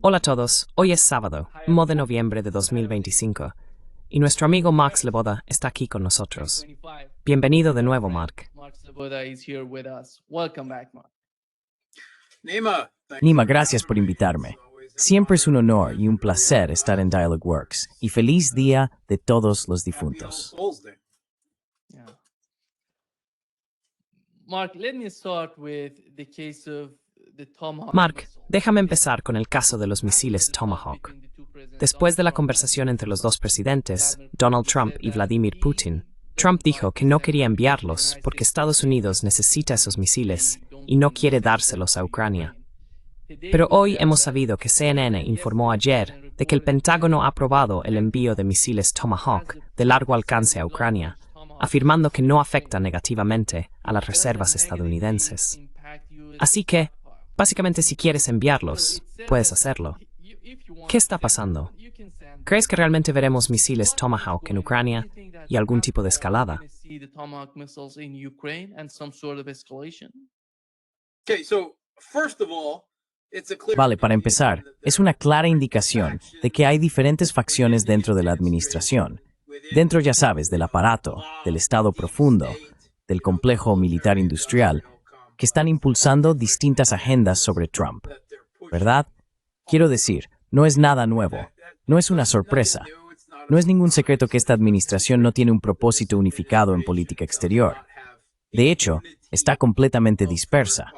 Hola a todos, hoy es sábado, 1 de noviembre de 2025, y nuestro amigo Mark Sleboda está aquí con nosotros. Bienvenido de nuevo, Mark. Nima, gracias por invitarme. Siempre es un honor y un placer estar en Dialogworks, y feliz día de todos los difuntos. Mark, déjame empezar con el caso de los misiles Tomahawk. Después de la conversación entre los dos presidentes, Donald Trump y Vladimir Putin, Trump dijo que no quería enviarlos porque Estados Unidos necesita esos misiles y no quiere dárselos a Ucrania. Pero hoy hemos sabido que CNN informó ayer de que el Pentágono ha aprobado el envío de misiles Tomahawk de largo alcance a Ucrania, afirmando que no afecta negativamente a las reservas estadounidenses. Así que, básicamente, si quieres enviarlos, puedes hacerlo. ¿Qué está pasando? ¿Crees que realmente veremos misiles Tomahawk en Ucrania y algún tipo de escalada? Vale, para empezar, es una clara indicación de que hay diferentes facciones dentro de la administración. Dentro, ya sabes, del aparato, del Estado profundo, del complejo militar industrial, que están impulsando distintas agendas sobre Trump, ¿verdad? Quiero decir, no es nada nuevo, no es una sorpresa, no es ningún secreto que esta administración no tiene un propósito unificado en política exterior. De hecho, está completamente dispersa.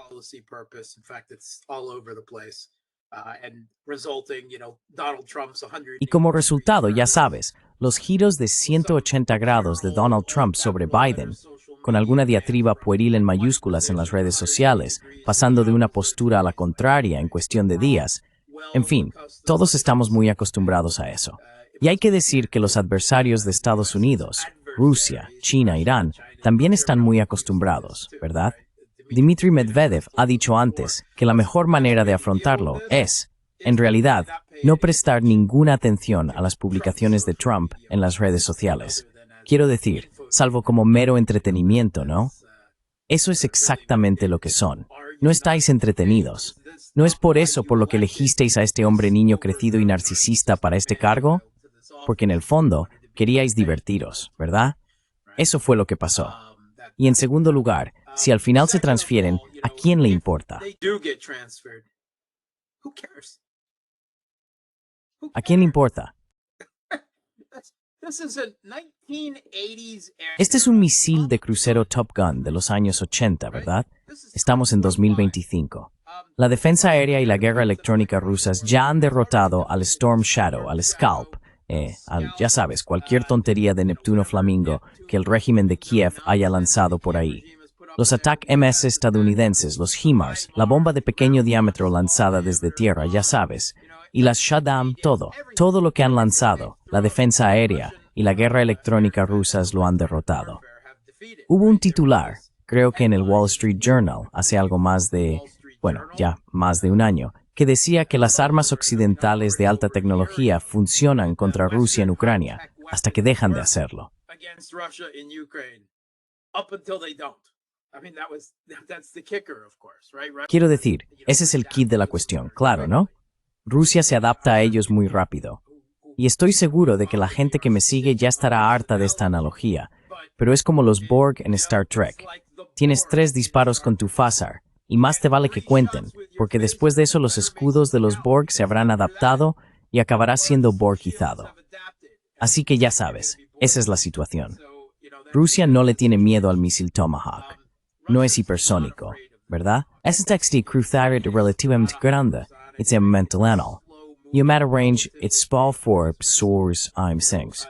Y como resultado, ya sabes, los giros de 180 grados de Donald Trump sobre Biden, con alguna diatriba pueril en mayúsculas en las redes sociales, pasando de una postura a la contraria en cuestión de días. En fin, todos estamos muy acostumbrados a eso. Y hay que decir que los adversarios de Estados Unidos, Rusia, China, Irán, también están muy acostumbrados, ¿verdad? Dmitry Medvedev ha dicho antes que la mejor manera de afrontarlo es, en realidad, no prestar ninguna atención a las publicaciones de Trump en las redes sociales. Quiero decir, salvo como mero entretenimiento, ¿no? Eso es exactamente lo que son. No estáis entretenidos. ¿No es por eso por lo que elegisteis a este hombre niño crecido y narcisista para este cargo? Porque en el fondo queríais divertiros, ¿verdad? Eso fue lo que pasó. Y en segundo lugar, si al final se transfieren, ¿a quién le importa? ¿A quién le importa? Este es un misil de crucero Top Gun de los años 80, ¿verdad? Estamos en 2025. La defensa aérea y la guerra electrónica rusas ya han derrotado al Storm Shadow, al Scalp, ya sabes, cualquier tontería de Neptuno Flamingo que el régimen de Kiev haya lanzado por ahí. Los Attack-MS estadounidenses, los HIMARS, la bomba de pequeño diámetro lanzada desde tierra, ya sabes, y las Shahdam, todo lo que han lanzado, la defensa aérea y la guerra electrónica rusas lo han derrotado. Hubo un titular, creo que en el Wall Street Journal, hace algo más de un año, que decía que las armas occidentales de alta tecnología funcionan contra Rusia en Ucrania hasta que dejan de hacerlo. Quiero decir, ese es el kit de la cuestión, claro, ¿no? Rusia se adapta a ellos muy rápido. Y estoy seguro de que la gente que me sigue ya estará harta de esta analogía, pero es como los Borg en Star Trek. Tienes 3 disparos con tu phaser, y más te vale que cuenten, porque después de eso los escudos de los Borg se habrán adaptado y acabará siendo Borgizado. Así que ya sabes, esa es la situación. Rusia no le tiene miedo al misil Tomahawk. No es hipersónico, ¿verdad? Ese texto cruzado relativamente grande, it's a mental. Y a matter range, it's small for source I'm things.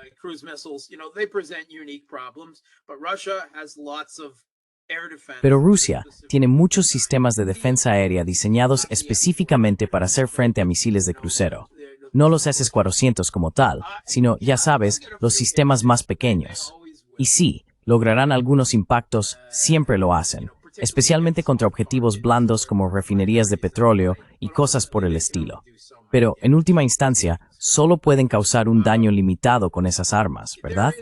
Pero Rusia tiene muchos sistemas de defensa aérea diseñados específicamente para hacer frente a misiles de crucero. No los S-400 como tal, sino, ya sabes, los sistemas más pequeños. Y sí, lograrán algunos impactos, siempre lo hacen, especialmente contra objetivos blandos como refinerías de petróleo y cosas por el estilo. Pero, en última instancia, solo pueden causar un daño limitado con esas armas, ¿verdad?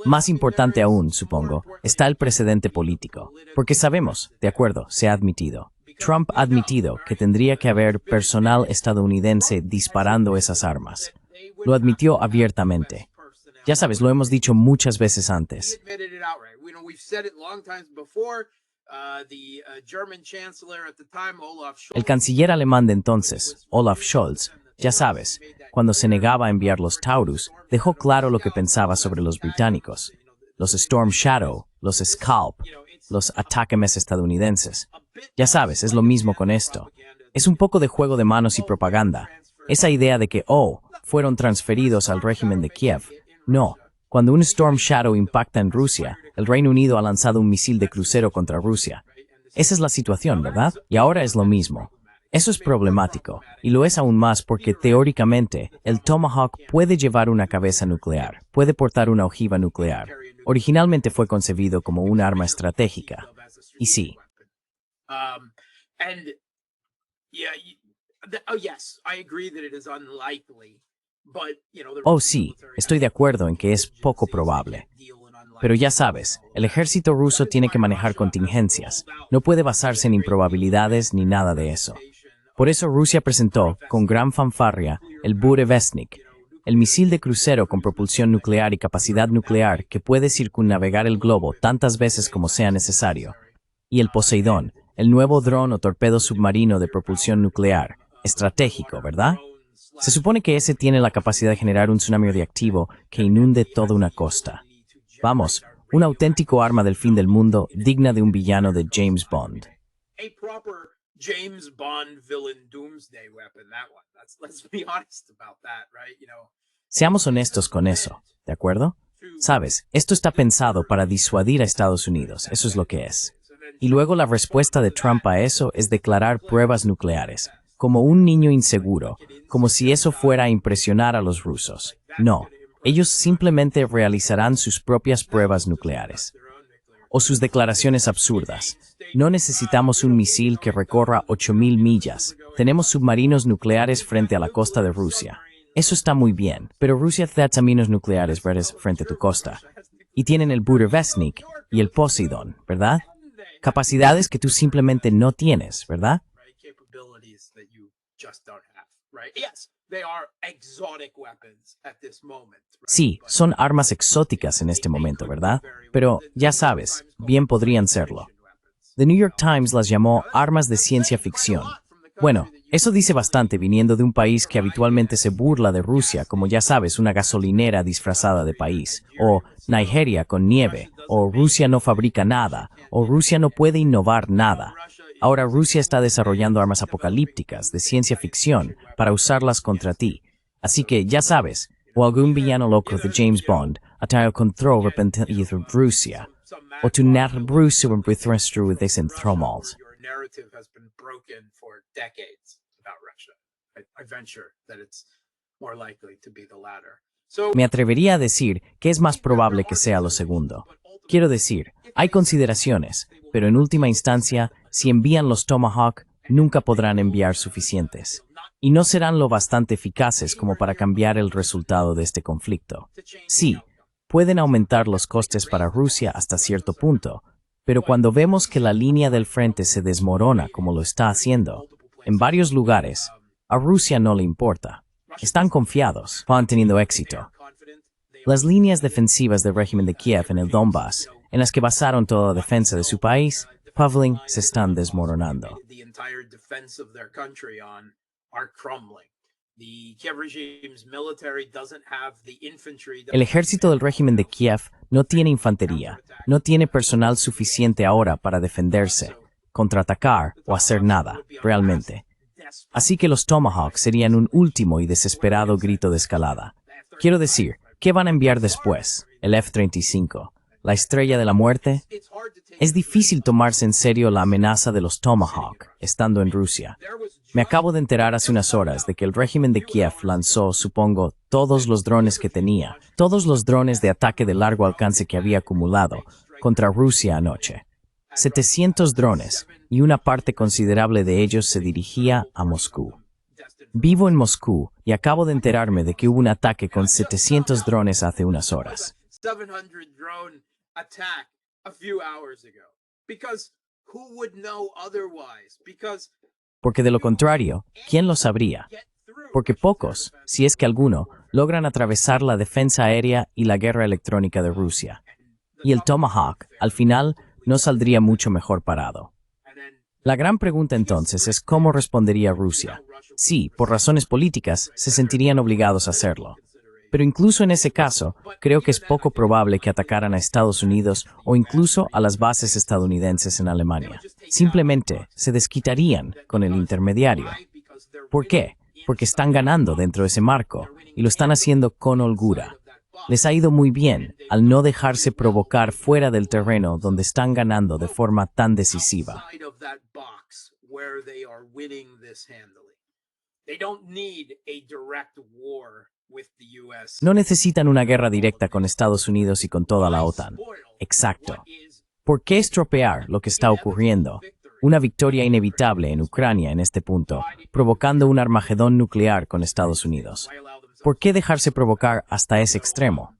Más importante aún, supongo, está el precedente político, porque sabemos, de acuerdo, se ha admitido, Trump ha admitido que tendría que haber personal estadounidense disparando esas armas. Lo admitió abiertamente. Ya sabes, lo hemos dicho muchas veces antes. El canciller alemán de entonces, Olaf Scholz, ya sabes, cuando se negaba a enviar los Taurus, dejó claro lo que pensaba sobre los británicos. Los Storm Shadow, los Scalp, los ATACMS estadounidenses. Ya sabes, es lo mismo con esto. Es un poco de juego de manos y propaganda. Esa idea de que, fueron transferidos al régimen de Kiev. No. Cuando un Storm Shadow impacta en Rusia, el Reino Unido ha lanzado un misil de crucero contra Rusia. Esa es la situación, ¿verdad? Y ahora es lo mismo. Eso es problemático, y lo es aún más porque teóricamente el Tomahawk puede llevar una cabeza nuclear, puede portar una ojiva nuclear. Originalmente fue concebido como un arma estratégica. Y sí. Sí, estoy de acuerdo en que es poco probable. Pero ya sabes, el ejército ruso tiene que manejar contingencias. No puede basarse en improbabilidades ni nada de eso. Por eso Rusia presentó, con gran fanfarria, el Burevestnik, el misil de crucero con propulsión nuclear y capacidad nuclear que puede circunnavegar el globo tantas veces como sea necesario. Y el Poseidón, el nuevo dron o torpedo submarino de propulsión nuclear, estratégico, ¿verdad? Se supone que ese tiene la capacidad de generar un tsunami radiactivo que inunde toda una costa. Vamos, un auténtico arma del fin del mundo digna de un villano de James Bond. Seamos honestos con eso, ¿de acuerdo? Sabes, esto está pensado para disuadir a Estados Unidos, eso es lo que es. Y luego la respuesta de Trump a eso es declarar pruebas nucleares, como un niño inseguro, como si eso fuera a impresionar a los rusos. No, ellos simplemente realizarán sus propias pruebas nucleares. O sus declaraciones absurdas. No necesitamos un misil que recorra 8.000 millas. Tenemos submarinos nucleares frente a la costa de Rusia. Eso está muy bien, pero Rusia tiene submarinos nucleares verdes frente a tu costa. Y tienen el Burevestnik y el Poseidón, ¿verdad? Capacidades que tú simplemente no tienes, ¿verdad? Sí, son armas exóticas en este momento, ¿verdad? Pero, ya sabes, bien podrían serlo. The New York Times las llamó armas de ciencia ficción. Bueno, eso dice bastante viniendo de un país que habitualmente se burla de Rusia, como ya sabes, una gasolinera disfrazada de país, o Nigeria con nieve, o Rusia no fabrica nada, o Rusia no puede innovar nada. Ahora Rusia está desarrollando armas apocalípticas de ciencia ficción para usarlas contra ti. Así que, ya sabes, o algún villano loco de James Bond ataca el control repentino de Rusia, o tu narrativa Rusia en desentromals. Me atrevería a decir que es más probable que sea lo segundo. Quiero decir, hay consideraciones, pero en última instancia, si envían los Tomahawk, nunca podrán enviar suficientes. Y no serán lo bastante eficaces como para cambiar el resultado de este conflicto. Sí, pueden aumentar los costes para Rusia hasta cierto punto, pero cuando vemos que la línea del frente se desmorona como lo está haciendo, en varios lugares, a Rusia no le importa. Están confiados, han tenido éxito. Las líneas defensivas del régimen de Kiev en el Donbass, en las que basaron toda la defensa de su país, Pavling, se están desmoronando. El ejército del régimen de Kiev no tiene infantería, no tiene personal suficiente ahora para defenderse, contraatacar o hacer nada, realmente. Así que los Tomahawk serían un último y desesperado grito de escalada. Quiero decir, ¿qué van a enviar después? ¿El F-35? ¿La estrella de la muerte? Es difícil tomarse en serio la amenaza de los Tomahawk, estando en Rusia. Me acabo de enterar hace unas horas de que el régimen de Kiev lanzó, supongo, todos los drones que tenía, todos los drones de ataque de largo alcance que había acumulado, contra Rusia anoche. 700 drones, y una parte considerable de ellos se dirigía a Moscú. Vivo en Moscú y acabo de enterarme de que hubo un ataque con 700 drones hace unas horas. Porque de lo contrario, ¿quién lo sabría? Porque pocos, si es que alguno, logran atravesar la defensa aérea y la guerra electrónica de Rusia. Y el Tomahawk, al final, no saldría mucho mejor parado. La gran pregunta entonces es cómo respondería Rusia. Sí, por razones políticas, se sentirían obligados a hacerlo. Pero incluso en ese caso, creo que es poco probable que atacaran a Estados Unidos o incluso a las bases estadounidenses en Alemania. Simplemente se desquitarían con el intermediario. ¿Por qué? Porque están ganando dentro de ese marco y lo están haciendo con holgura. Les ha ido muy bien al no dejarse provocar fuera del terreno donde están ganando de forma tan decisiva. No necesitan una guerra directa con Estados Unidos y con toda la OTAN. Exacto. ¿Por qué estropear lo que está ocurriendo? Una victoria inevitable en Ucrania en este punto, provocando un Armagedón nuclear con Estados Unidos. ¿Por qué dejarse provocar hasta ese extremo?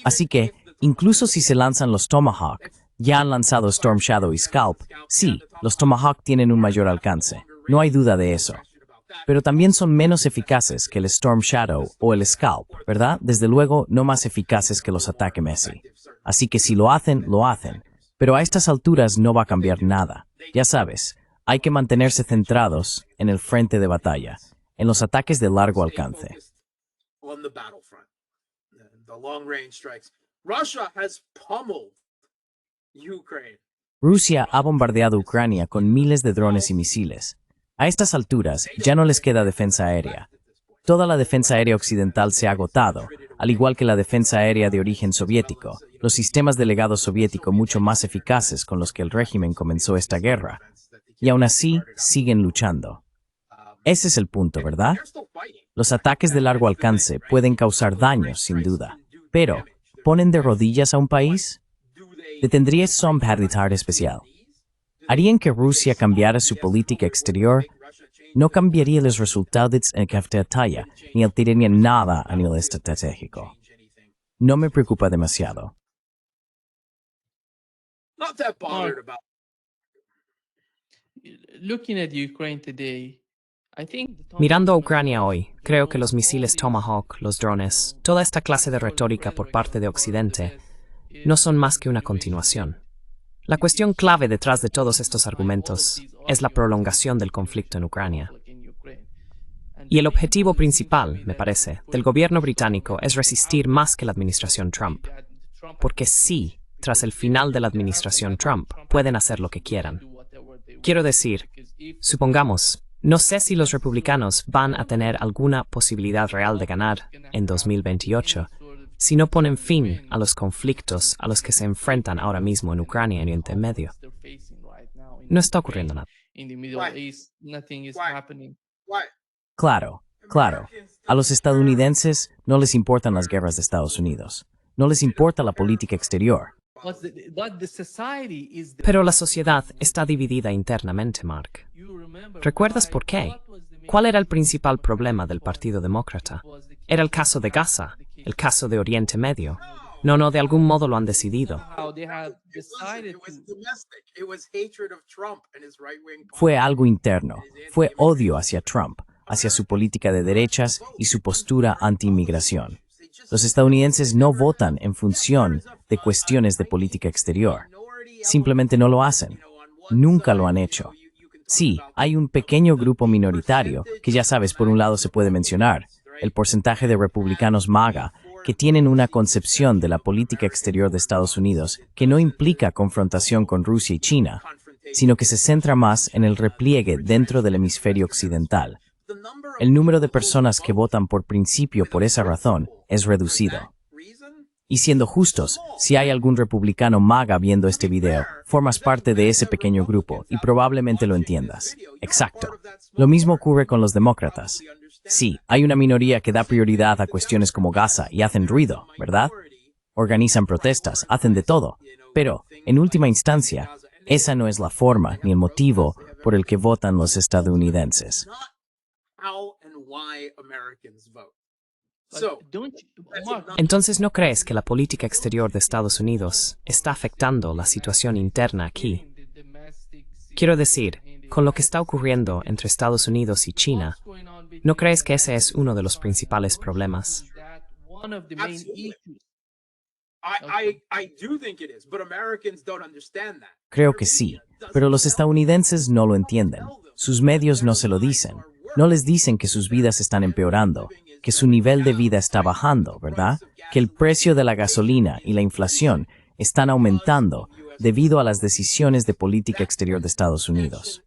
Así que, incluso si se lanzan los Tomahawk, ya han lanzado Storm Shadow y Scalp, sí, los Tomahawk tienen un mayor alcance, no hay duda de eso. Pero también son menos eficaces que el Storm Shadow o el Scalp, ¿verdad? Desde luego, no más eficaces que los ataques Messi. Así que si lo hacen, lo hacen. Pero a estas alturas no va a cambiar nada. Ya sabes, hay que mantenerse centrados en el frente de batalla, en los ataques de largo alcance. Rusia ha bombardeado Ucrania con miles de drones y misiles. A estas alturas ya no les queda defensa aérea. Toda la defensa aérea occidental se ha agotado, al igual que la defensa aérea de origen soviético, los sistemas de legado soviético mucho más eficaces con los que el régimen comenzó esta guerra. Y aún así, siguen luchando. Ese es el punto, ¿verdad? Los ataques de largo alcance pueden causar daños, sin duda. Pero, ¿ponen de rodillas a un país? ¿Detendría son militar especial? ¿Harían que Rusia cambiara su política exterior? No cambiaría los resultados en cada batalla, ni alteraría nada a nivel estratégico. No me preocupa demasiado. Mirando a Ucrania hoy, creo que los misiles Tomahawk, los drones, toda esta clase de retórica por parte de Occidente, no son más que una continuación. La cuestión clave detrás de todos estos argumentos es la prolongación del conflicto en Ucrania. Y el objetivo principal, me parece, del gobierno británico es resistir más que la administración Trump. Porque sí, tras el final de la administración Trump, pueden hacer lo que quieran. Quiero decir, supongamos, no sé si los republicanos van a tener alguna posibilidad real de ganar en 2028, si no ponen fin a los conflictos a los que se enfrentan ahora mismo en Ucrania y en Oriente Medio. No está ocurriendo nada. Claro. A los estadounidenses no les importan las guerras de Estados Unidos. No les importa la política exterior. Pero la sociedad está dividida internamente, Mark. ¿Recuerdas por qué? ¿Cuál era el principal problema del Partido Demócrata? Era el caso de Gaza, el caso de Oriente Medio. No, de algún modo lo han decidido. Fue algo interno. Fue odio hacia Trump, hacia su política de derechas y su postura anti-inmigración. Los estadounidenses no votan en función de cuestiones de política exterior. Simplemente no lo hacen. Nunca lo han hecho. Sí, hay un pequeño grupo minoritario, que ya sabes, por un lado se puede mencionar, el porcentaje de republicanos MAGA, que tienen una concepción de la política exterior de Estados Unidos que no implica confrontación con Rusia y China, sino que se centra más en el repliegue dentro del hemisferio occidental. El número de personas que votan por principio por esa razón es reducido. Y siendo justos, si hay algún republicano MAGA viendo este video, formas parte de ese pequeño grupo y probablemente lo entiendas. Exacto. Lo mismo ocurre con los demócratas. Sí, hay una minoría que da prioridad a cuestiones como Gaza y hacen ruido, ¿verdad? Organizan protestas, hacen de todo. Pero, en última instancia, esa no es la forma ni el motivo por el que votan los estadounidenses. Entonces, ¿no crees que la política exterior de Estados Unidos está afectando la situación interna aquí? Quiero decir, con lo que está ocurriendo entre Estados Unidos y China, ¿no crees que ese es uno de los principales problemas? Absolutely. I do think it is, but Americans don't understand that. Creo que sí, pero los estadounidenses no lo entienden. Sus medios no se lo dicen. No les dicen que sus vidas están empeorando, que su nivel de vida está bajando, ¿verdad? Que el precio de la gasolina y la inflación están aumentando debido a las decisiones de política exterior de Estados Unidos.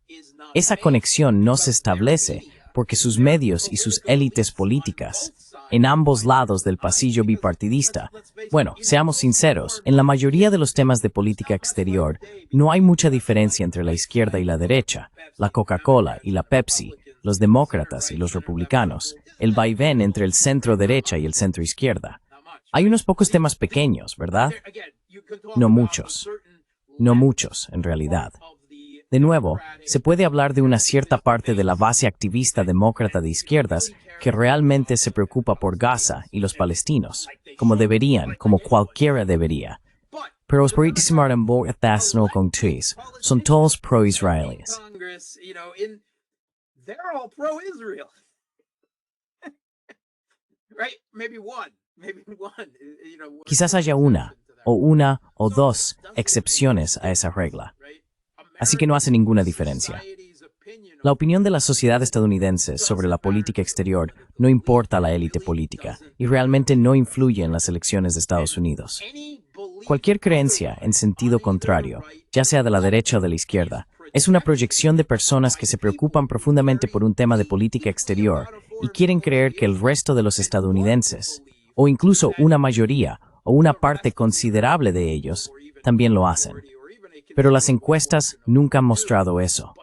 Esa conexión no se establece porque sus medios y sus élites políticas, en ambos lados del pasillo bipartidista, bueno, seamos sinceros, en la mayoría de los temas de política exterior no hay mucha diferencia entre la izquierda y la derecha, la Coca-Cola y la Pepsi, los demócratas y los republicanos, el vaivén entre el centro-derecha y el centro-izquierda. Hay unos pocos temas pequeños, ¿verdad? No muchos. No muchos, en realidad. De nuevo, se puede hablar de una cierta parte de la base activista demócrata de izquierdas que realmente se preocupa por Gaza y los palestinos, como deberían, como cualquiera debería. Pero los políticos no con tweets, son todos pro-israelíes. They're all pro-Israel. Right? Maybe one. Quizás haya una o dos excepciones a esa regla. Así que no hace ninguna diferencia. La opinión de la sociedad estadounidense sobre la política exterior no importa a la élite política y realmente no influye en las elecciones de Estados Unidos. Cualquier creencia en sentido contrario, ya sea de la derecha o de la izquierda, es una proyección de personas que se preocupan profundamente por un tema de política exterior y quieren creer que el resto de los estadounidenses, o incluso una mayoría o una parte considerable de ellos, también lo hacen. Pero las encuestas nunca han mostrado eso.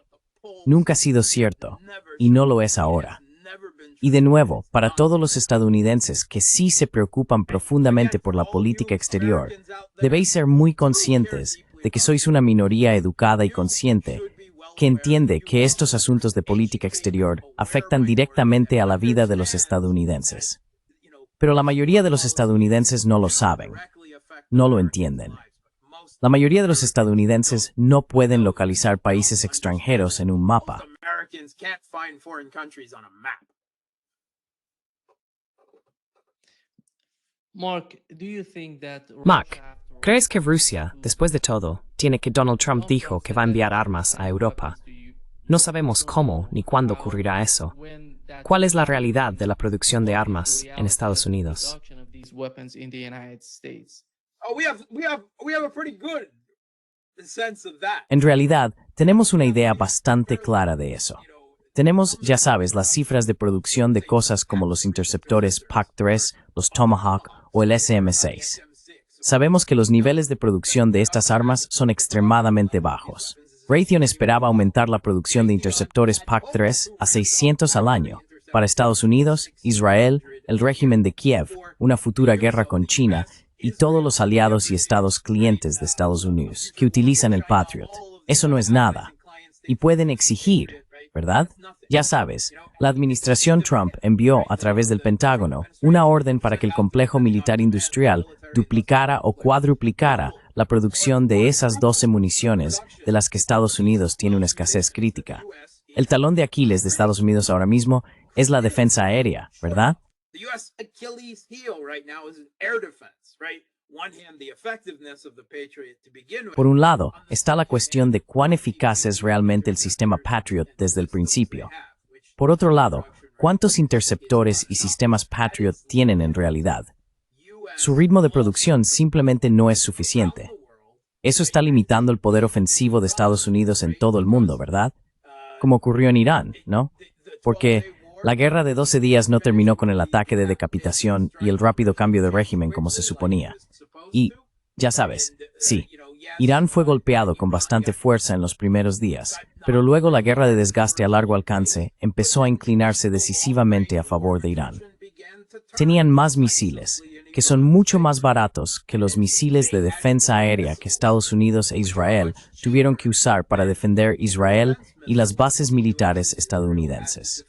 Nunca ha sido cierto, y no lo es ahora. Y de nuevo, para todos los estadounidenses que sí se preocupan profundamente por la política exterior, debéis ser muy conscientes de que sois una minoría educada y consciente que entiende que estos asuntos de política exterior afectan directamente a la vida de los estadounidenses. Pero la mayoría de los estadounidenses no lo saben, no lo entienden. La mayoría de los estadounidenses no pueden localizar países extranjeros en un mapa. Mark, ¿crees que Rusia, después de todo, tiene que Donald Trump dijo que va a enviar armas a Europa? No sabemos cómo ni cuándo ocurrirá eso. ¿Cuál es la realidad de la producción de armas en Estados Unidos? En realidad, tenemos una idea bastante clara de eso. Tenemos, ya sabes, las cifras de producción de cosas como los interceptores PAC-3, los Tomahawk o el SM-6. Sabemos que los niveles de producción de estas armas son extremadamente bajos. Raytheon esperaba aumentar la producción de interceptores PAC-3 a 600 al año para Estados Unidos, Israel, el régimen de Kiev, una futura guerra con China y todos los aliados y estados clientes de Estados Unidos que utilizan el Patriot. Eso no es nada. Y pueden exigir, ¿verdad? Ya sabes, la administración Trump envió a través del Pentágono una orden para que el complejo militar industrial duplicara o cuadruplicara la producción de esas 12 municiones de las que Estados Unidos tiene una escasez crítica. El talón de Aquiles de Estados Unidos ahora mismo es la defensa aérea, ¿verdad? Por un lado, está la cuestión de cuán eficaz es realmente el sistema Patriot desde el principio. Por otro lado, ¿cuántos interceptores y sistemas Patriot tienen en realidad? Su ritmo de producción simplemente no es suficiente. Eso está limitando el poder ofensivo de Estados Unidos en todo el mundo, ¿verdad? Como ocurrió en Irán, ¿no? Porque la guerra de 12 días no terminó con el ataque de decapitación y el rápido cambio de régimen como se suponía. Y, ya sabes, sí, Irán fue golpeado con bastante fuerza en los primeros días, pero luego la guerra de desgaste a largo alcance empezó a inclinarse decisivamente a favor de Irán. Tenían más misiles, que son mucho más baratos que los misiles de defensa aérea que Estados Unidos e Israel tuvieron que usar para defender Israel y las bases militares estadounidenses.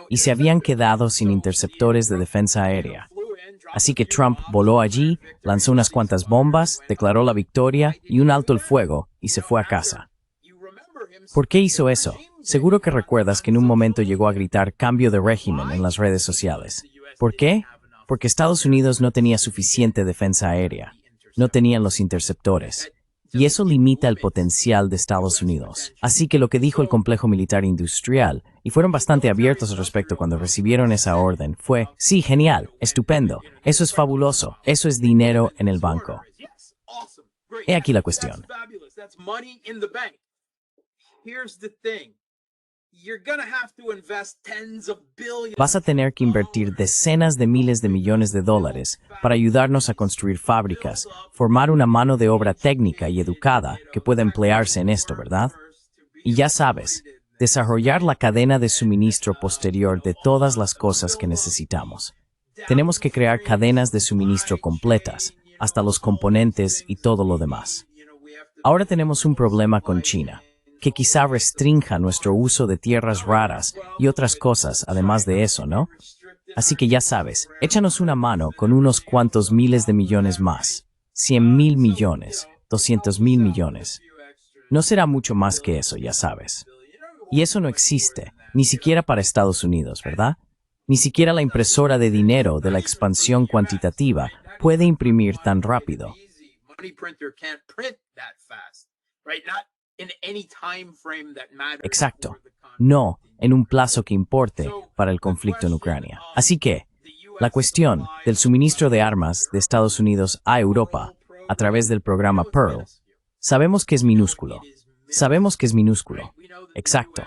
Y se habían quedado sin interceptores de defensa aérea. Así que Trump voló allí, lanzó unas cuantas bombas, declaró la victoria y un alto el fuego, y se fue a casa. ¿Por qué hizo eso? Seguro que recuerdas que en un momento llegó a gritar cambio de régimen en las redes sociales. ¿Por qué? Porque Estados Unidos no tenía suficiente defensa aérea. No tenían los interceptores. Y eso limita el potencial de Estados Unidos. Así que lo que dijo el complejo militar industrial, y fueron bastante abiertos al respecto cuando recibieron esa orden, fue, sí, genial, estupendo, eso es fabuloso, eso es dinero en el banco. He aquí la cuestión. Vas a tener que invertir decenas de miles de millones de dólares para ayudarnos a construir fábricas, formar una mano de obra técnica y educada que pueda emplearse en esto, ¿verdad? Y ya sabes, desarrollar la cadena de suministro posterior de todas las cosas que necesitamos. Tenemos que crear cadenas de suministro completas, hasta los componentes y todo lo demás. Ahora tenemos un problema con China, que quizá restrinja nuestro uso de tierras raras y otras cosas además de eso, ¿no? Así que ya sabes, échanos una mano con unos cuantos miles de millones más. 100,000 millones, 200,000 millones. No será mucho más que eso, ya sabes. Y eso no existe, ni siquiera para Estados Unidos, ¿verdad? Ni siquiera la impresora de dinero de la expansión cuantitativa puede imprimir tan rápido. Exacto. No en un plazo que importe para el conflicto en Ucrania. Así que, la cuestión del suministro de armas de Estados Unidos a Europa a través del programa Pearl, sabemos que es minúsculo. Sabemos que es minúsculo. Exacto.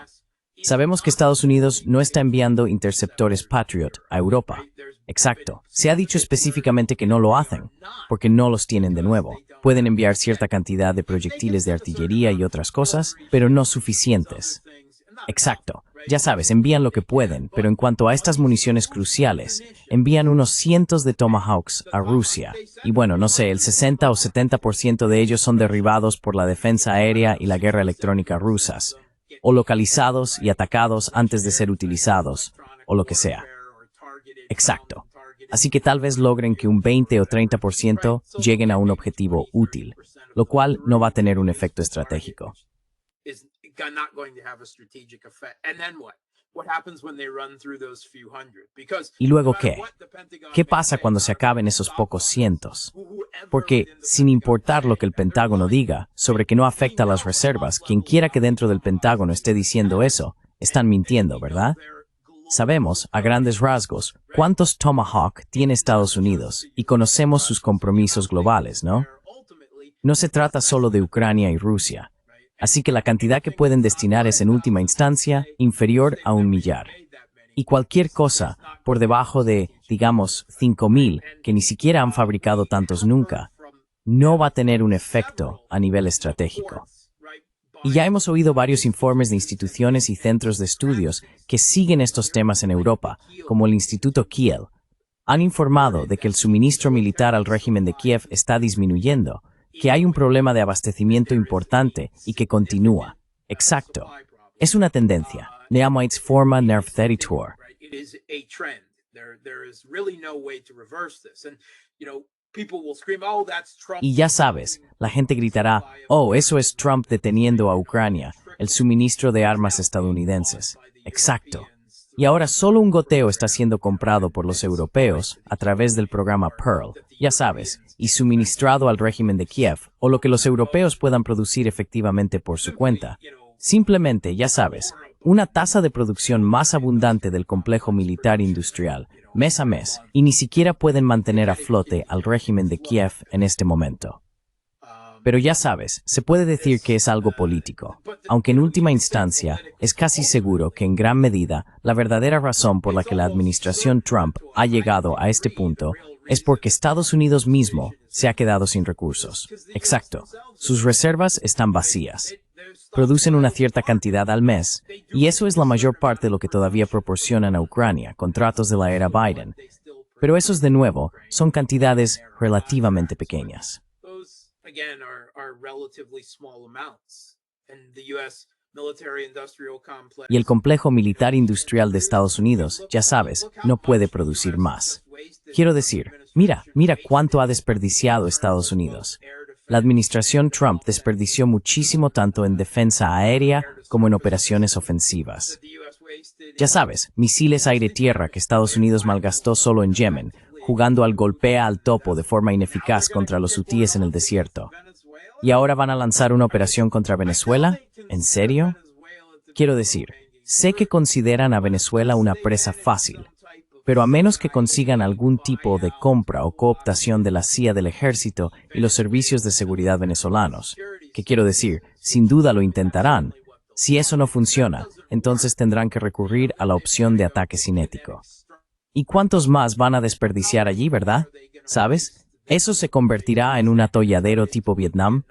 Sabemos que Estados Unidos no está enviando interceptores Patriot a Europa. Exacto. Se ha dicho específicamente que no lo hacen, porque no los tienen de nuevo. Pueden enviar cierta cantidad de proyectiles de artillería y otras cosas, pero no suficientes. Exacto. Ya sabes, envían lo que pueden, pero en cuanto a estas municiones cruciales, envían unos cientos de Tomahawks a Rusia. Y bueno, no sé, el 60 o 70% de ellos son derribados por la defensa aérea y la guerra electrónica rusas, o localizados y atacados antes de ser utilizados, o lo que sea. Exacto. Así que tal vez logren que un 20 o 30% lleguen a un objetivo útil, lo cual no va a tener un efecto estratégico. ¿Y luego qué? ¿Qué pasa cuando se acaben esos pocos cientos? Porque, sin importar lo que el Pentágono diga sobre que no afecta a las reservas, quien quiera que dentro del Pentágono esté diciendo eso, están mintiendo, ¿verdad? Sabemos, a grandes rasgos, cuántos Tomahawk tiene Estados Unidos y conocemos sus compromisos globales, ¿no? No se trata solo de Ucrania y Rusia. Así que la cantidad que pueden destinar es en última instancia inferior a 1 millar. Y cualquier cosa por debajo de, digamos, 5,000, que ni siquiera han fabricado tantos nunca, no va a tener un efecto a nivel estratégico. Y ya hemos oído varios informes de instituciones y centros de estudios que siguen estos temas en Europa, como el Instituto Kiel. Han informado de que el suministro militar al régimen de Kiev está disminuyendo, que hay un problema de abastecimiento importante y que continúa. Exacto. Es una tendencia. Neamites forma nervtheritor. Y ya sabes, la gente gritará, oh, eso es Trump deteniendo a Ucrania, el suministro de armas estadounidenses. Exacto. Y ahora solo un goteo está siendo comprado por los europeos a través del programa Pearl, ya sabes, y suministrado al régimen de Kiev, o lo que los europeos puedan producir efectivamente por su cuenta. Simplemente, ya sabes, una tasa de producción más abundante del complejo militar industrial, mes a mes, y ni siquiera pueden mantener a flote al régimen de Kiev en este momento. Pero ya sabes, se puede decir que es algo político, aunque en última instancia es casi seguro que en gran medida la verdadera razón por la que la administración Trump ha llegado a este punto es porque Estados Unidos mismo se ha quedado sin recursos. Exacto, sus reservas están vacías. Producen una cierta cantidad al mes, y eso es la mayor parte de lo que todavía proporcionan a Ucrania, contratos de la era Biden. Pero esos, de nuevo, son cantidades relativamente pequeñas. Y el complejo militar industrial de Estados Unidos, ya sabes, no puede producir más. Quiero decir, mira cuánto ha desperdiciado Estados Unidos. La administración Trump desperdició muchísimo tanto en defensa aérea como en operaciones ofensivas. Ya sabes, misiles aire-tierra que Estados Unidos malgastó solo en Yemen, jugando al golpea al topo de forma ineficaz contra los hutíes en el desierto. ¿Y ahora van a lanzar una operación contra Venezuela? ¿En serio? Quiero decir, sé que consideran a Venezuela una presa fácil, pero a menos que consigan algún tipo de compra o cooptación de la CIA del ejército y los servicios de seguridad venezolanos, que quiero decir, sin duda lo intentarán. Si eso no funciona, entonces tendrán que recurrir a la opción de ataque cinético. ¿Y cuántos más van a desperdiciar allí, verdad? ¿Sabes? ¿Eso se convertirá en un atolladero tipo Vietnam?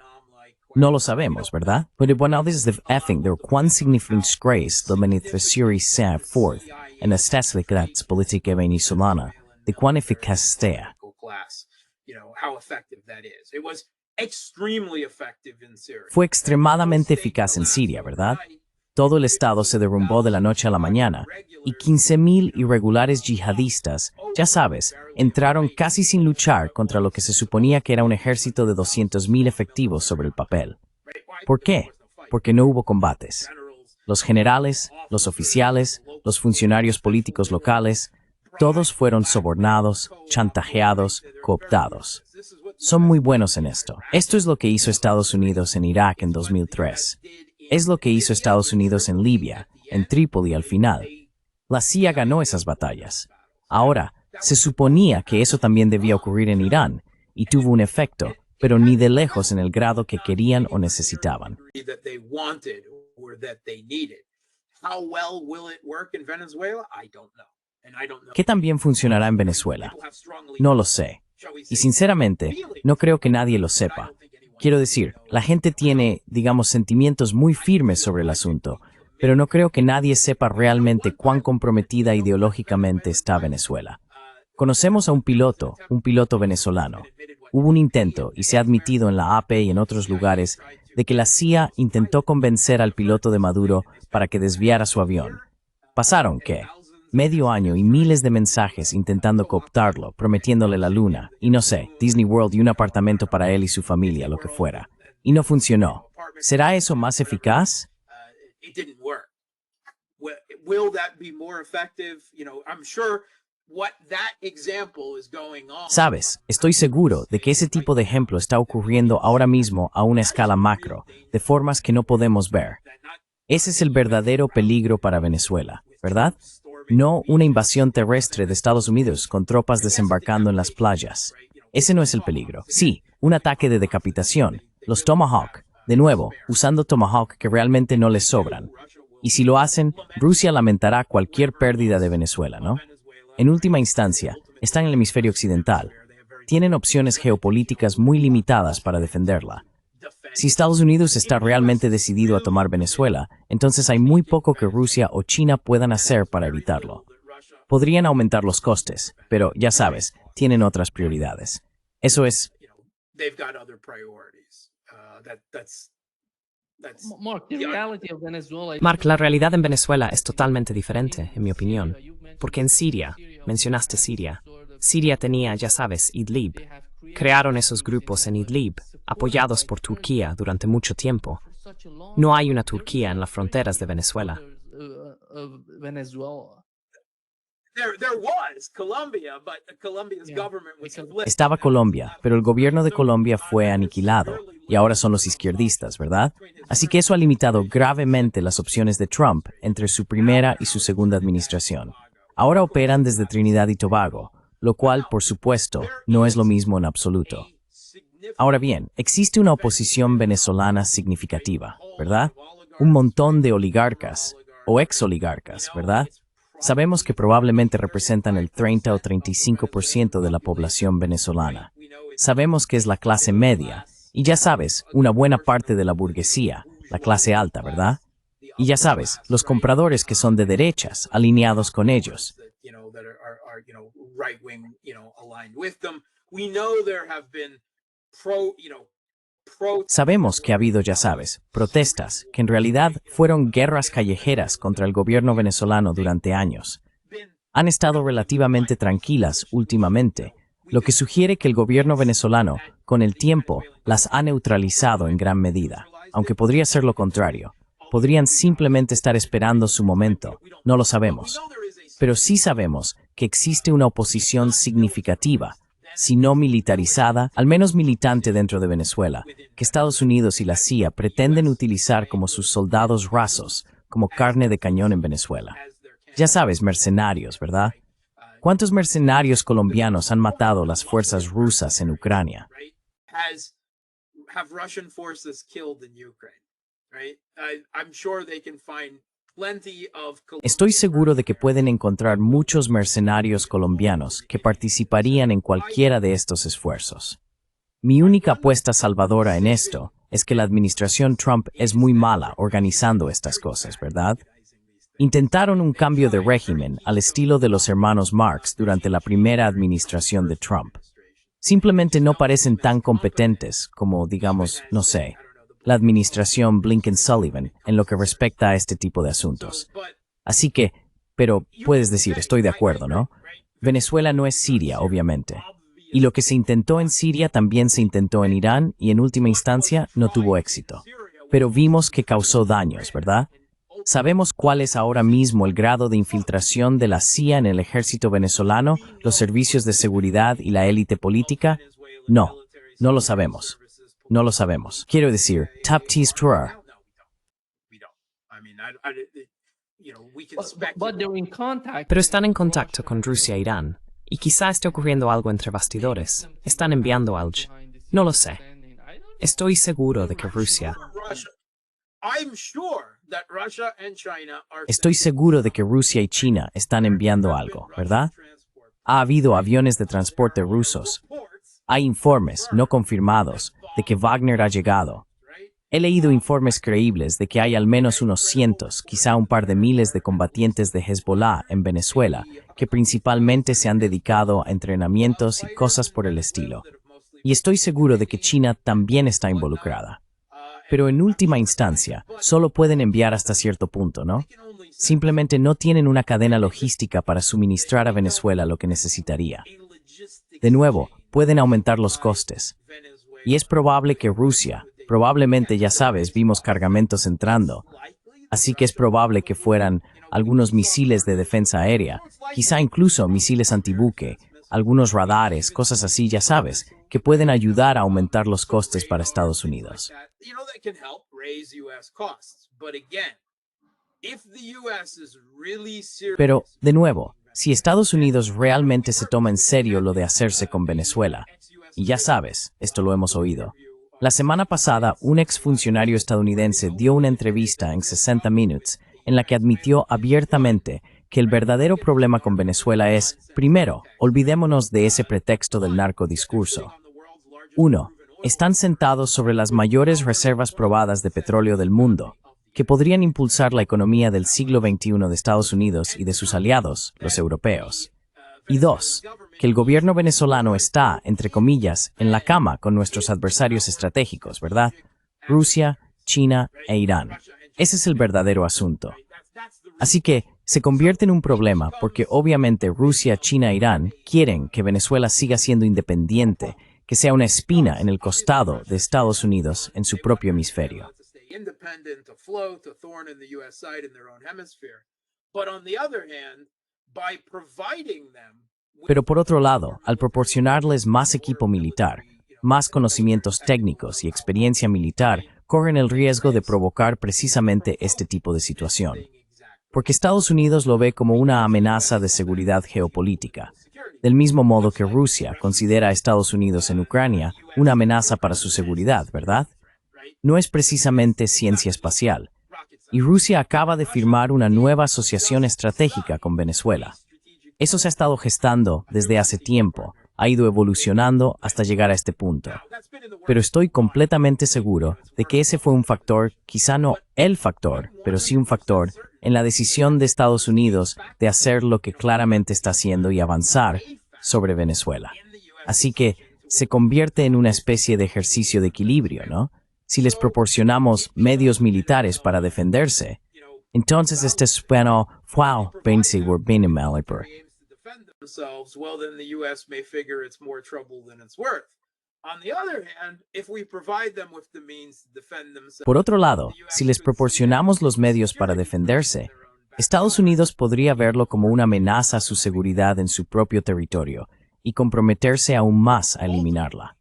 No lo sabemos, ¿verdad? Pero bueno, desde effing der cuán significans la beneficiaria sea forth en esta política venezolana, de cuán eficaz sea. Fue extremadamente eficaz en Siria, ¿verdad? Todo el estado se derrumbó de la noche a la mañana y 15,000 irregulares yihadistas, ya sabes, entraron casi sin luchar contra lo que se suponía que era un ejército de 200,000 efectivos sobre el papel. ¿Por qué? Porque no hubo combates. Los generales, los oficiales, los funcionarios políticos locales, todos fueron sobornados, chantajeados, cooptados. Son muy buenos en esto. Esto es lo que hizo Estados Unidos en Irak en 2003. Es lo que hizo Estados Unidos en Libia, en Trípoli al final. La CIA ganó esas batallas. Ahora, se suponía que eso también debía ocurrir en Irán, y tuvo un efecto, pero ni de lejos en el grado que querían o necesitaban. ¿Qué también funcionará en Venezuela? No lo sé. Y sinceramente, no creo que nadie lo sepa. Quiero decir, la gente tiene, digamos, sentimientos muy firmes sobre el asunto, pero no creo que nadie sepa realmente cuán comprometida ideológicamente está Venezuela. Conocemos a un piloto venezolano. Hubo un intento, y se ha admitido en la AP y en otros lugares, de que la CIA intentó convencer al piloto de Maduro para que desviara su avión. Pasaron, ¿qué? Medio año y miles de mensajes intentando cooptarlo, prometiéndole la luna, y no sé, Disney World y un apartamento para él y su familia, lo que fuera. Y no funcionó. ¿Será eso más eficaz? Sabes, estoy seguro de que ese tipo de ejemplo está ocurriendo ahora mismo a una escala macro, de formas que no podemos ver. Ese es el verdadero peligro para Venezuela, ¿verdad? No una invasión terrestre de Estados Unidos con tropas desembarcando en las playas. Ese no es el peligro. Sí, un ataque de decapitación. Los Tomahawk, de nuevo, usando Tomahawk que realmente no les sobran. Y si lo hacen, Rusia lamentará cualquier pérdida de Venezuela, ¿no? En última instancia, están en el hemisferio occidental. Tienen opciones geopolíticas muy limitadas para defenderla. Si Estados Unidos está realmente decidido a tomar Venezuela, entonces hay muy poco que Rusia o China puedan hacer para evitarlo. Podrían aumentar los costes, pero ya sabes, tienen otras prioridades. Eso es... Mark, la realidad en Venezuela es totalmente diferente, en mi opinión. Porque en Siria, mencionaste Siria, Siria tenía, ya sabes, Idlib. Crearon esos grupos en Idlib, apoyados por Turquía durante mucho tiempo. No hay una Turquía en las fronteras de Venezuela. Estaba Colombia, pero el gobierno de Colombia fue aniquilado, y ahora son los izquierdistas, ¿verdad? Así que eso ha limitado gravemente las opciones de Trump entre su primera y su segunda administración. Ahora operan desde Trinidad y Tobago, lo cual, por supuesto, no es lo mismo en absoluto. Ahora bien, existe una oposición venezolana significativa, ¿verdad? Un montón de oligarcas, o ex-oligarcas, ¿verdad? Sabemos que probablemente representan el 30 o 35% de la población venezolana. Sabemos que es la clase media, y ya sabes, una buena parte de la burguesía, la clase alta, ¿verdad? Y ya sabes, los compradores que son de derechas, alineados con ellos. Sabemos que ha habido, ya sabes, protestas, que en realidad fueron guerras callejeras contra el gobierno venezolano durante años. Han estado relativamente tranquilas últimamente, lo que sugiere que el gobierno venezolano, con el tiempo, las ha neutralizado en gran medida, aunque podría ser lo contrario. Podrían simplemente estar esperando su momento, no lo sabemos. Pero sí sabemos que existe una oposición significativa, si no militarizada, al menos militante dentro de Venezuela, que Estados Unidos y la CIA pretenden utilizar como sus soldados rasos, como carne de cañón en Venezuela. Ya sabes, mercenarios, ¿verdad? ¿Cuántos mercenarios colombianos han matado las fuerzas rusas en Ucrania? Estoy seguro de que pueden encontrar muchos mercenarios colombianos que participarían en cualquiera de estos esfuerzos. Mi única apuesta salvadora en esto es que la administración Trump es muy mala organizando estas cosas, ¿verdad? Intentaron un cambio de régimen al estilo de los hermanos Marx durante la primera administración de Trump. Simplemente no parecen tan competentes como, digamos, no sé, la administración Blinken-Sullivan en lo que respecta a este tipo de asuntos. Así que, pero puedes decir, estoy de acuerdo, ¿no? Venezuela no es Siria, obviamente. Y lo que se intentó en Siria también se intentó en Irán y en última instancia no tuvo éxito. Pero vimos que causó daños, ¿verdad? ¿Sabemos cuál es ahora mismo el grado de infiltración de la CIA en el ejército venezolano, los servicios de seguridad y la élite política? No, no lo sabemos. No lo sabemos. Quiero decir, Top T's Tour. Pero están en contacto con Rusia e Irán, y quizá esté ocurriendo algo entre bastidores. Están enviando algo. No lo sé. Estoy seguro de que Rusia... Estoy seguro de que Rusia y China están enviando algo, ¿verdad? Ha habido aviones de transporte rusos. Hay informes no confirmados de que Wagner ha llegado. He leído informes creíbles de que hay al menos unos cientos, quizá un par de miles de combatientes de Hezbollah en Venezuela, que principalmente se han dedicado a entrenamientos y cosas por el estilo. Y estoy seguro de que China también está involucrada. Pero en última instancia, solo pueden enviar hasta cierto punto, ¿no? Simplemente no tienen una cadena logística para suministrar a Venezuela lo que necesitaría. De nuevo, pueden aumentar los costes. Y es probable que Rusia, probablemente ya sabes, vimos cargamentos entrando, así que es probable que fueran algunos misiles de defensa aérea, quizá incluso misiles antibuque, algunos radares, cosas así, ya sabes, que pueden ayudar a aumentar los costes para Estados Unidos. Pero, de nuevo, si Estados Unidos realmente se toma en serio lo de hacerse con Venezuela, y ya sabes, esto lo hemos oído. La semana pasada, un exfuncionario estadounidense dio una entrevista en 60 Minutes en la que admitió abiertamente que el verdadero problema con Venezuela es, primero, olvidémonos de ese pretexto del narcodiscurso. 1. Están sentados sobre las mayores reservas probadas de petróleo del mundo, que podrían impulsar la economía del siglo XXI de Estados Unidos y de sus aliados, los europeos. Y 2. Que el gobierno venezolano está, entre comillas, en la cama con nuestros adversarios estratégicos, ¿verdad? Rusia, China e Irán. Ese es el verdadero asunto. Así que se convierte en un problema porque obviamente Rusia, China e Irán quieren que Venezuela siga siendo independiente, que sea una espina en el costado de Estados Unidos en su propio hemisferio. Pero por otro lado, al proporcionarles más equipo militar, más conocimientos técnicos y experiencia militar, corren el riesgo de provocar precisamente este tipo de situación. Porque Estados Unidos lo ve como una amenaza de seguridad geopolítica, del mismo modo que Rusia considera a Estados Unidos en Ucrania una amenaza para su seguridad, ¿verdad? No es precisamente ciencia espacial. Y Rusia acaba de firmar una nueva asociación estratégica con Venezuela. Eso se ha estado gestando desde hace tiempo, ha ido evolucionando hasta llegar a este punto. Pero estoy completamente seguro de que ese fue un factor, quizá no el factor, pero sí un factor, en la decisión de Estados Unidos de hacer lo que claramente está haciendo y avanzar sobre Venezuela. Así que, se convierte en una especie de ejercicio de equilibrio, ¿no? Si les proporcionamos medios militares para defenderse, entonces este bueno, wow, pensé we're being maliper. Themselves, well, then the U.S. may figure it's more trouble than it's worth. On the other hand, if we provide them with the means to defend themselves, Por otro lado, si les proporcionamos los medios para defenderse, Estados Unidos podría verlo como una amenaza a su seguridad en su propio territorio y comprometerse aún más a eliminarla.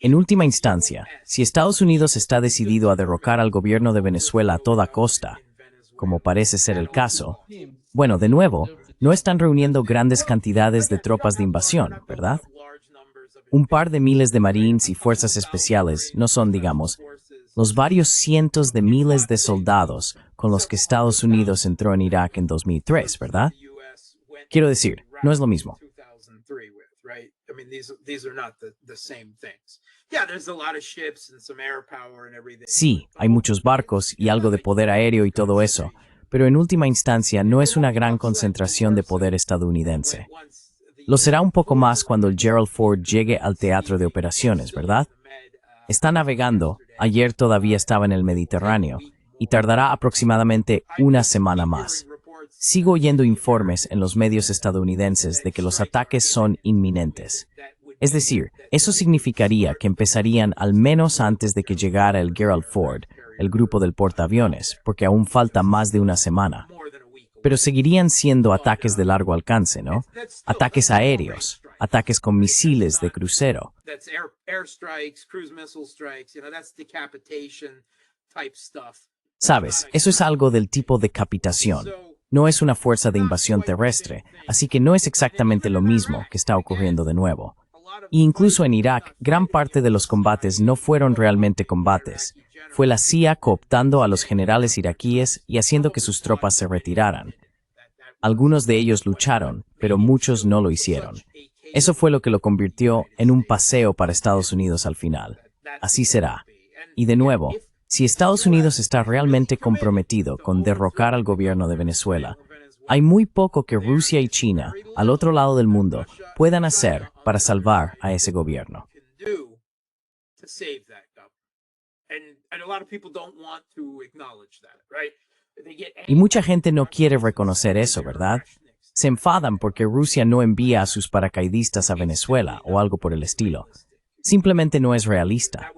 En última instancia, si Estados Unidos está decidido a derrocar al gobierno de Venezuela a toda costa, como parece ser el caso, bueno, de nuevo, no están reuniendo grandes cantidades de tropas de invasión, ¿verdad? Un par de miles de marines y fuerzas especiales no son, digamos, los varios cientos de miles de soldados con los que Estados Unidos entró en Irak en 2003, ¿verdad? Quiero decir, no es lo mismo. Sí, hay muchos barcos y algo de poder aéreo y todo eso, pero en última instancia no es una gran concentración de poder estadounidense. Lo será un poco más cuando el Gerald Ford llegue al teatro de operaciones, ¿verdad? Está navegando, ayer todavía estaba en el Mediterráneo, y tardará aproximadamente una semana más. Sigo oyendo informes en los medios estadounidenses de que los ataques son inminentes. Es decir, eso significaría que empezarían al menos antes de que llegara el Gerald Ford, el grupo del portaaviones, porque aún falta más de una semana. Pero seguirían siendo ataques de largo alcance, ¿no? Ataques aéreos, ataques con misiles de crucero. Sabes, eso es algo del tipo decapitación. No es una fuerza de invasión terrestre, así que no es exactamente lo mismo que está ocurriendo de nuevo. E incluso en Irak, gran parte de los combates no fueron realmente combates. Fue la CIA cooptando a los generales iraquíes y haciendo que sus tropas se retiraran. Algunos de ellos lucharon, pero muchos no lo hicieron. Eso fue lo que lo convirtió en un paseo para Estados Unidos al final. Así será. Y de nuevo, si Estados Unidos está realmente comprometido con derrocar al gobierno de Venezuela, hay muy poco que Rusia y China, al otro lado del mundo, puedan hacer para salvar a ese gobierno. Y mucha gente no quiere reconocer eso, ¿verdad? Se enfadan porque Rusia no envía a sus paracaidistas a Venezuela o algo por el estilo. Simplemente no es realista.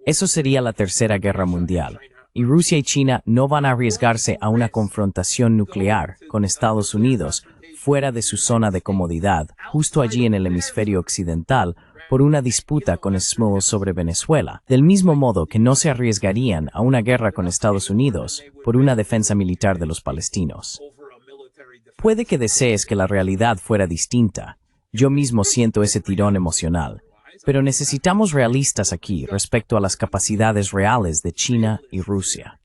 Eso sería la Tercera Guerra Mundial, y Rusia y China no van a arriesgarse a una confrontación nuclear con Estados Unidos fuera de su zona de comodidad, justo allí en el hemisferio occidental, por una disputa con Small sobre Venezuela, del mismo modo que no se arriesgarían a una guerra con Estados Unidos por una defensa militar de los palestinos. Puede que desees que la realidad fuera distinta. Yo mismo siento ese tirón emocional. Pero necesitamos realistas aquí respecto a las capacidades reales de China y Rusia.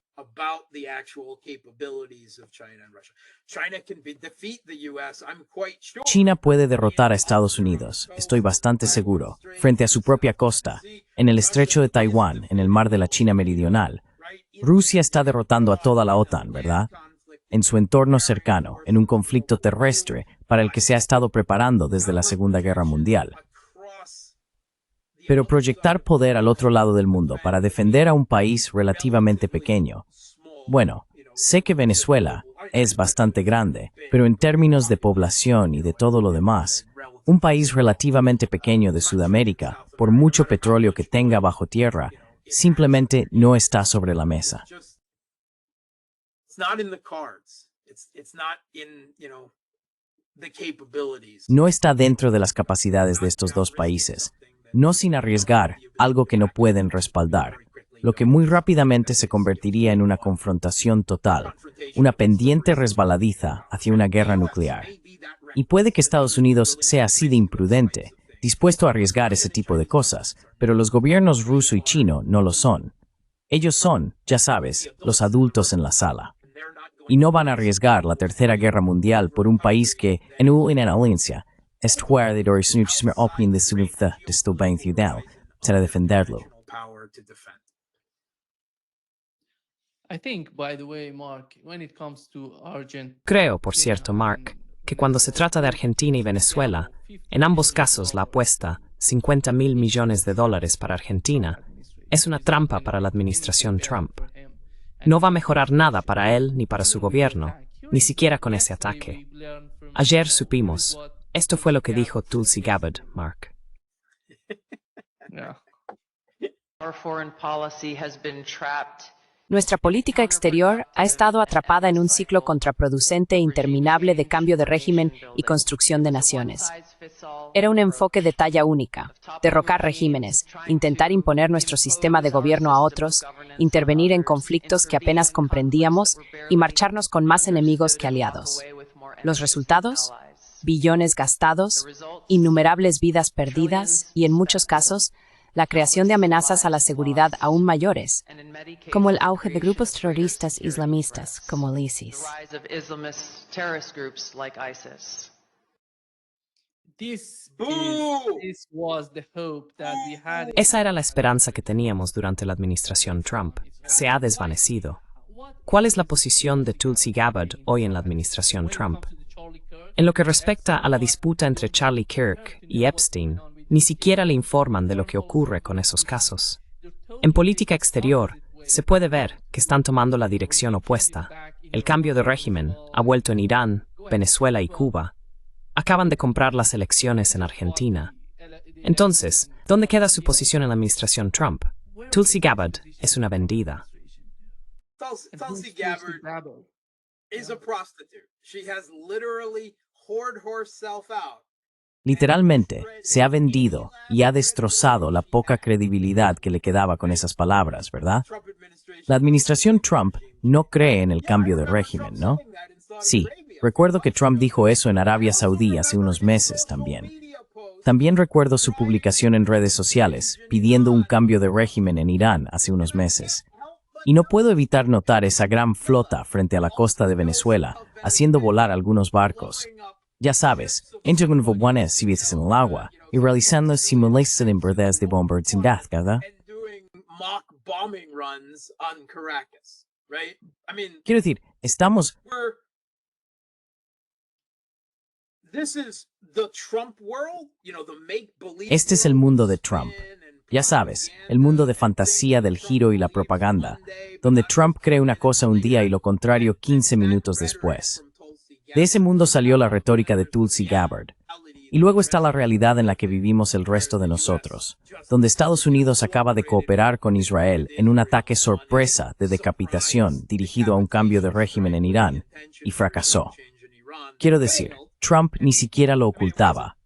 China puede derrotar a Estados Unidos, estoy bastante seguro, frente a su propia costa, en el estrecho de Taiwán, en el mar de la China Meridional. Rusia está derrotando a toda la OTAN, ¿verdad? En su entorno cercano, en un conflicto terrestre para el que se ha estado preparando desde la Segunda Guerra Mundial. Pero proyectar poder al otro lado del mundo para defender a un país relativamente pequeño. Bueno, sé que Venezuela es bastante grande, pero en términos de población y de todo lo demás, un país relativamente pequeño de Sudamérica, por mucho petróleo que tenga bajo tierra, simplemente no está sobre la mesa. No está dentro de las capacidades de estos dos países. No sin arriesgar algo que no pueden respaldar, lo que muy rápidamente se convertiría en una confrontación total, una pendiente resbaladiza hacia una guerra nuclear. Y puede que Estados Unidos sea así de imprudente, dispuesto a arriesgar ese tipo de cosas, pero los gobiernos ruso y chino no lo son. Ellos son, ya sabes, los adultos en la sala. Y no van a arriesgar la Tercera Guerra Mundial por un país que, en una alianza, para defenderlo. Creo, por cierto, Mark, que cuando se trata de Argentina y Venezuela, en ambos casos la apuesta $50.000 millones para Argentina, es una trampa para la administración Trump. No va a mejorar nada para él ni para su gobierno, ni siquiera con ese ataque. Ayer supimos, esto fue lo que dijo Tulsi Gabbard, Mark. Nuestra política exterior ha estado atrapada en un ciclo contraproducente e interminable de cambio de régimen y construcción de naciones. Era un enfoque de talla única: derrocar regímenes, intentar imponer nuestro sistema de gobierno a otros, intervenir en conflictos que apenas comprendíamos y marcharnos con más enemigos que aliados. ¿Los resultados? Billones gastados, innumerables vidas perdidas y, en muchos casos, la creación de amenazas a la seguridad aún mayores, como el auge de grupos terroristas islamistas como el ISIS. Esa era la esperanza que teníamos durante la administración Trump. Se ha desvanecido. ¿Cuál es la posición de Tulsi Gabbard hoy en la administración Trump? En lo que respecta a la disputa entre Charlie Kirk y Epstein, ni siquiera le informan de lo que ocurre con esos casos. En política exterior, se puede ver que están tomando la dirección opuesta. El cambio de régimen ha vuelto en Irán, Venezuela y Cuba. Acaban de comprar las elecciones en Argentina. Entonces, ¿dónde queda su posición en la administración Trump? Tulsi Gabbard es una vendida. Tulsi Gabbard is a prostitute. She has literally whored herself out. Literalmente, se ha vendido y ha destrozado la poca credibilidad que le quedaba con esas palabras, ¿verdad? La administración Trump no cree en el cambio de régimen, ¿no? Sí, recuerdo que Trump dijo eso en Arabia Saudí hace unos meses también. También recuerdo su publicación en redes sociales pidiendo un cambio de régimen en Irán hace unos meses. Y no puedo evitar notar esa gran flota frente a la costa de Venezuela, haciendo volar algunos barcos. Ya sabes, entran bombones civiles en el agua y realizando simulaciones de bombardeos, ¿verdad? Quiero decir, estamos... Este es el mundo de Trump. Ya sabes, el mundo de fantasía del giro y la propaganda, donde Trump cree una cosa un día y lo contrario 15 minutos después. De ese mundo salió la retórica de Tulsi Gabbard. Y luego está la realidad en la que vivimos el resto de nosotros, donde Estados Unidos acaba de cooperar con Israel en un ataque sorpresa de decapitación dirigido a un cambio de régimen en Irán, y fracasó. Quiero decir, Trump ni siquiera lo ocultaba.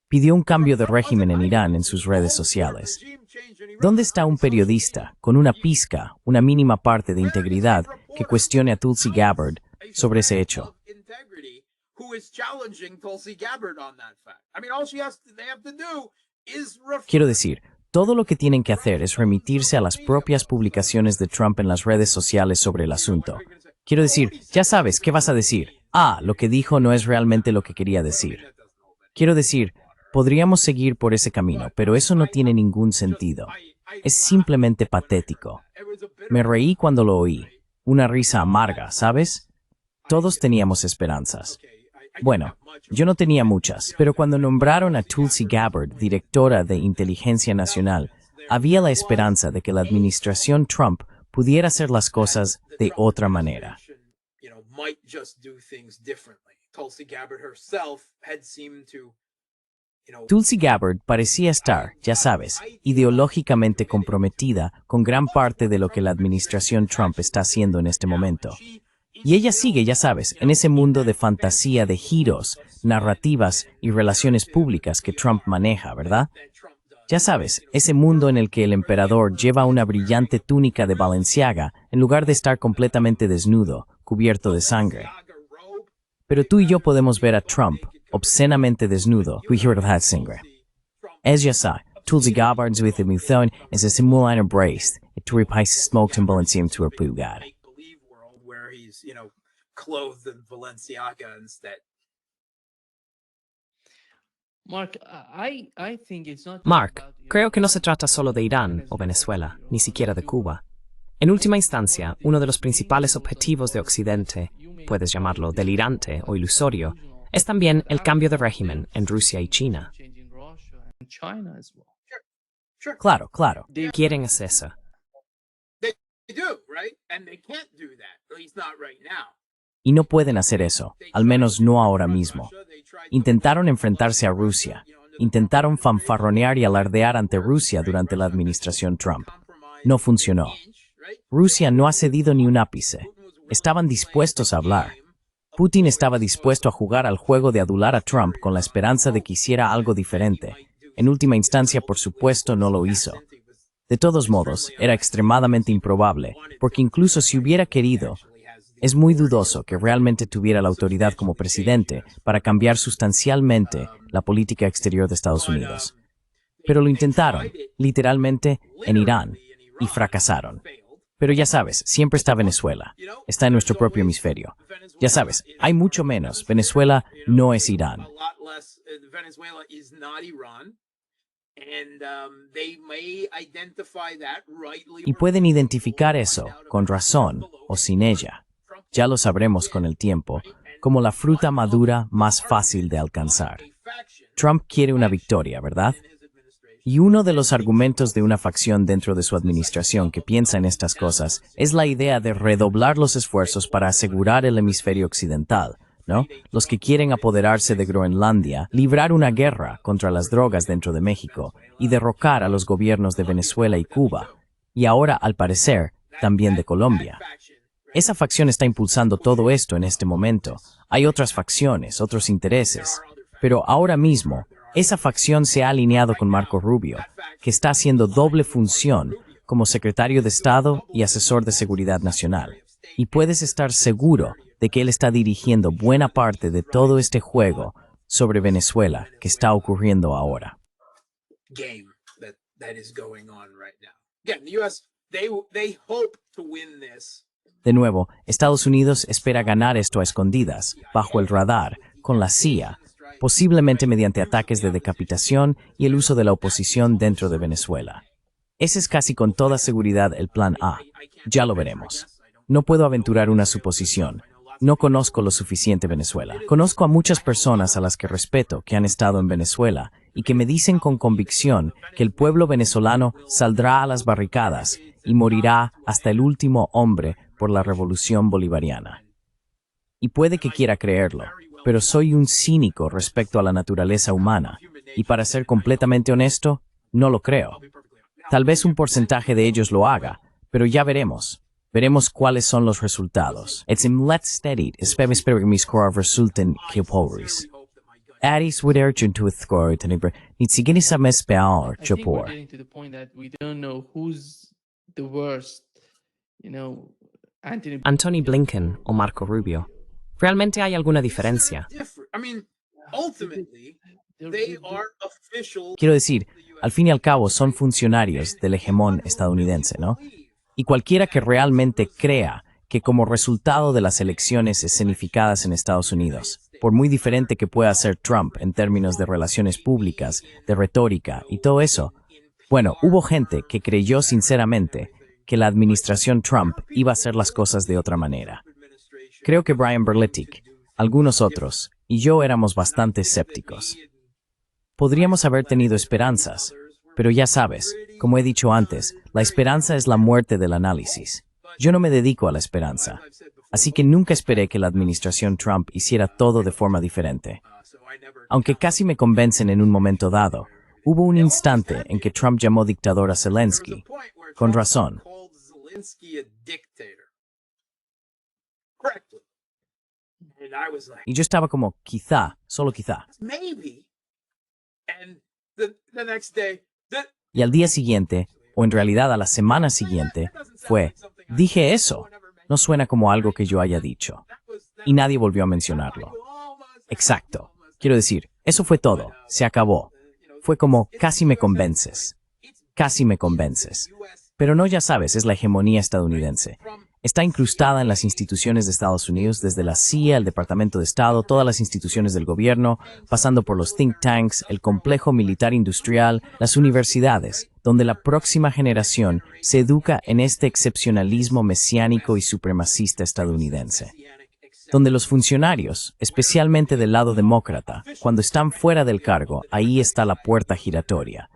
Pidió un cambio de régimen en Irán en sus redes sociales. ¿Dónde está un periodista con una pizca, una mínima parte de integridad, que cuestione a Tulsi Gabbard sobre ese hecho? Quiero decir, todo lo que tienen que hacer es remitirse a las propias publicaciones de Trump en las redes sociales sobre el asunto. Quiero decir, ya sabes, ¿qué vas a decir? Lo que dijo no es realmente lo que quería decir. Quiero decir, podríamos seguir por ese camino, pero eso no tiene ningún sentido. Es simplemente patético. Me reí cuando lo oí. Una risa amarga, ¿sabes? Todos teníamos esperanzas. Bueno, yo no tenía muchas, pero cuando nombraron a Tulsi Gabbard directora de Inteligencia Nacional, había la esperanza de que la administración Trump pudiera hacer las cosas de otra manera. Tulsi Gabbard parecía estar, ya sabes, ideológicamente comprometida con gran parte de lo que la administración Trump está haciendo en este momento. Y ella sigue, ya sabes, en ese mundo de fantasía de giros, narrativas y relaciones públicas que Trump maneja, ¿verdad? Ya sabes, ese mundo en el que el emperador lleva una brillante túnica de Balenciaga en lugar de estar completamente desnudo, cubierto de sangre. Pero tú y yo podemos ver a Trump obscenamente desnudo, cubierto de sangre. Es ya sabe, Tulsi Gabbard's with the method es a simular embrace, et tu repaís smoked en Balenciaga to repugar. Clothed in Balenciaga instead. Mark, creo que no se trata solo de Irán o Venezuela, ni siquiera de Cuba. En última instancia, uno de los principales objetivos de Occidente, puedes llamarlo delirante o ilusorio, es también el cambio de régimen en Rusia y China. Sure. Claro, claro. Quieren es eso. They do, right? And they can't do that, at least not right now. Y no pueden hacer eso, al menos no ahora mismo. Intentaron enfrentarse a Rusia. Intentaron fanfarronear y alardear ante Rusia durante la administración Trump. No funcionó. Rusia no ha cedido ni un ápice. Estaban dispuestos a hablar. Putin estaba dispuesto a jugar al juego de adular a Trump con la esperanza de que hiciera algo diferente. En última instancia, por supuesto, no lo hizo. De todos modos, era extremadamente improbable, porque incluso si hubiera querido, es muy dudoso que realmente tuviera la autoridad como presidente para cambiar sustancialmente la política exterior de Estados Unidos. Pero lo intentaron, literalmente, en Irán, y fracasaron. Pero ya sabes, siempre está Venezuela. Está en nuestro propio hemisferio. Ya sabes, hay mucho menos. Venezuela no es Irán. Y pueden identificar eso, con razón o sin ella. Ya lo sabremos con el tiempo, como la fruta madura más fácil de alcanzar. Trump quiere una victoria, ¿verdad? Y uno de los argumentos de una facción dentro de su administración que piensa en estas cosas es la idea de redoblar los esfuerzos para asegurar el hemisferio occidental, ¿no? Los que quieren apoderarse de Groenlandia, librar una guerra contra las drogas dentro de México y derrocar a los gobiernos de Venezuela y Cuba, y ahora, al parecer, también de Colombia. Esa facción está impulsando todo esto en este momento. Hay otras facciones, otros intereses, pero ahora mismo, esa facción se ha alineado con Marco Rubio, que está haciendo doble función como secretario de Estado y asesor de seguridad nacional. Y puedes estar seguro de que él está dirigiendo buena parte de todo este juego sobre Venezuela que está ocurriendo ahora. De nuevo, Estados Unidos espera ganar esto a escondidas, bajo el radar, con la CIA, posiblemente mediante ataques de decapitación y el uso de la oposición dentro de Venezuela. Ese es casi con toda seguridad el plan A. Ya lo veremos. No puedo aventurar una suposición. No conozco lo suficiente Venezuela. Conozco a muchas personas a las que respeto que han estado en Venezuela y que me dicen con convicción que el pueblo venezolano saldrá a las barricadas y morirá hasta el último hombre por la revolución bolivariana. Y puede que quiera creerlo, pero soy un cínico respecto a la naturaleza humana, y para ser completamente honesto, no lo creo. Tal vez un porcentaje de ellos lo haga, pero ya veremos. Veremos cuáles son los resultados. It's im let steady, espero que mis cora resulten que pobres. Aris would urge to score tenebra, ni siquiera sabes peor, chopor. Antony Blinken o Marco Rubio. ¿Realmente hay alguna diferencia? Quiero decir, al fin y al cabo son funcionarios del hegemón estadounidense, ¿no? Y cualquiera que realmente crea que como resultado de las elecciones escenificadas en Estados Unidos, por muy diferente que pueda ser Trump en términos de relaciones públicas, de retórica y todo eso, bueno, hubo gente que creyó sinceramente que la administración Trump iba a hacer las cosas de otra manera. Creo que Brian Berletic, algunos otros, y yo éramos bastante escépticos. Podríamos haber tenido esperanzas, pero ya sabes, como he dicho antes, la esperanza es la muerte del análisis. Yo no me dedico a la esperanza, así que nunca esperé que la administración Trump hiciera todo de forma diferente. Aunque casi me convencen en un momento dado, hubo un instante en que Trump llamó dictador a Zelensky, con razón. Y yo estaba como, quizá, solo quizá. Y al día siguiente, o en realidad a la semana siguiente, dije eso. No suena como algo que yo haya dicho. Y nadie volvió a mencionarlo. Exacto. Quiero decir, eso fue todo. Se acabó. Fue como, casi me convences. Casi me convences. Pero no, ya sabes, es la hegemonía estadounidense. Está incrustada en las instituciones de Estados Unidos, desde la CIA, el Departamento de Estado, todas las instituciones del gobierno, pasando por los think tanks, el complejo militar industrial, las universidades, donde la próxima generación se educa en este excepcionalismo mesiánico y supremacista estadounidense. donde los funcionarios, especialmente del lado demócrata, cuando están fuera del cargo, ahí está la puerta giratoria.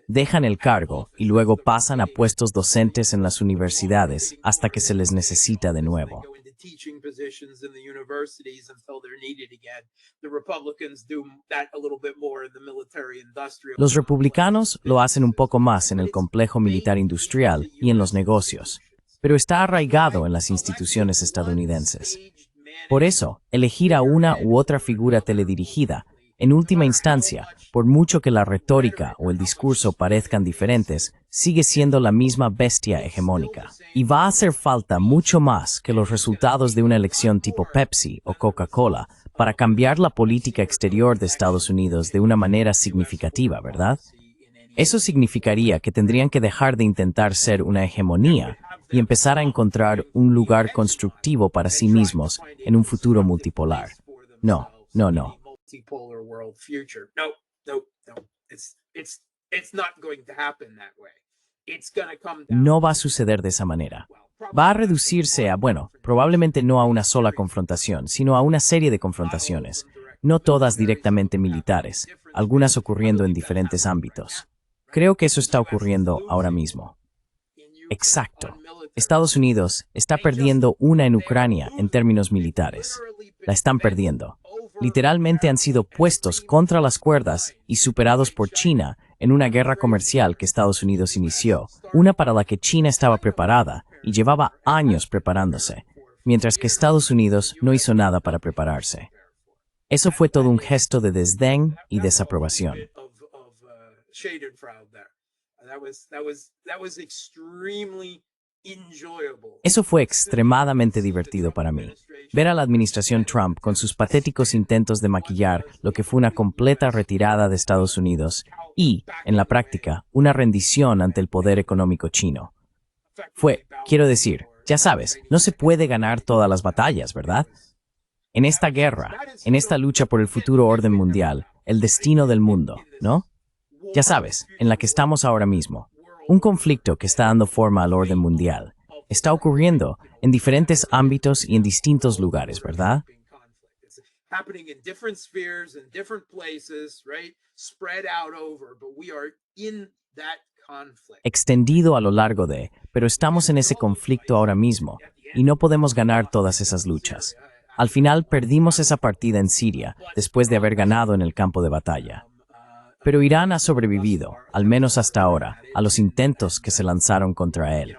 Dejan el cargo y luego pasan a puestos docentes en las universidades hasta que se les necesita de nuevo. Los republicanos lo hacen un poco más en el complejo militar industrial y en los negocios, pero está arraigado en las instituciones estadounidenses. Por eso, elegir a una u otra figura teledirigida, en última instancia, por mucho que la retórica o el discurso parezcan diferentes, sigue siendo la misma bestia hegemónica. Y va a hacer falta mucho más que los resultados de una elección tipo Pepsi o Coca-Cola para cambiar la política exterior de Estados Unidos de una manera significativa, ¿verdad? Eso significaría que tendrían que dejar de intentar ser una hegemonía y empezar a encontrar un lugar constructivo para sí mismos en un futuro multipolar. No. Multipolar world future. No. It's not going to happen that way. It's going to come down. No va a suceder de esa manera. Va a reducirse a, probablemente no a una sola confrontación, sino a una serie de confrontaciones, no todas directamente militares, algunas ocurriendo en diferentes ámbitos. Creo que eso está ocurriendo ahora mismo. Exacto. Estados Unidos está perdiendo una en Ucrania en términos militares. La están perdiendo. Literalmente han sido puestos contra las cuerdas y superados por China en una guerra comercial que Estados Unidos inició, una para la que China estaba preparada y llevaba años preparándose, mientras que Estados Unidos no hizo nada para prepararse. Eso fue todo un gesto de desdén y desaprobación. Eso fue extremadamente divertido para mí. Ver a la administración Trump con sus patéticos intentos de maquillar lo que fue una completa retirada de Estados Unidos y, en la práctica, una rendición ante el poder económico chino. Quiero decir, ya sabes, no se puede ganar todas las batallas, ¿verdad? En esta guerra, en esta lucha por el futuro orden mundial, el destino del mundo, ¿no? Ya sabes, en la que estamos ahora mismo. Un conflicto que está dando forma al orden mundial. Está ocurriendo en diferentes ámbitos y en distintos lugares, ¿verdad? Extendido a lo largo de, pero estamos en ese conflicto ahora mismo y no podemos ganar todas esas luchas. Al final perdimos esa partida en Siria después de haber ganado en el campo de batalla. Pero Irán ha sobrevivido, al menos hasta ahora, a los intentos que se lanzaron contra él.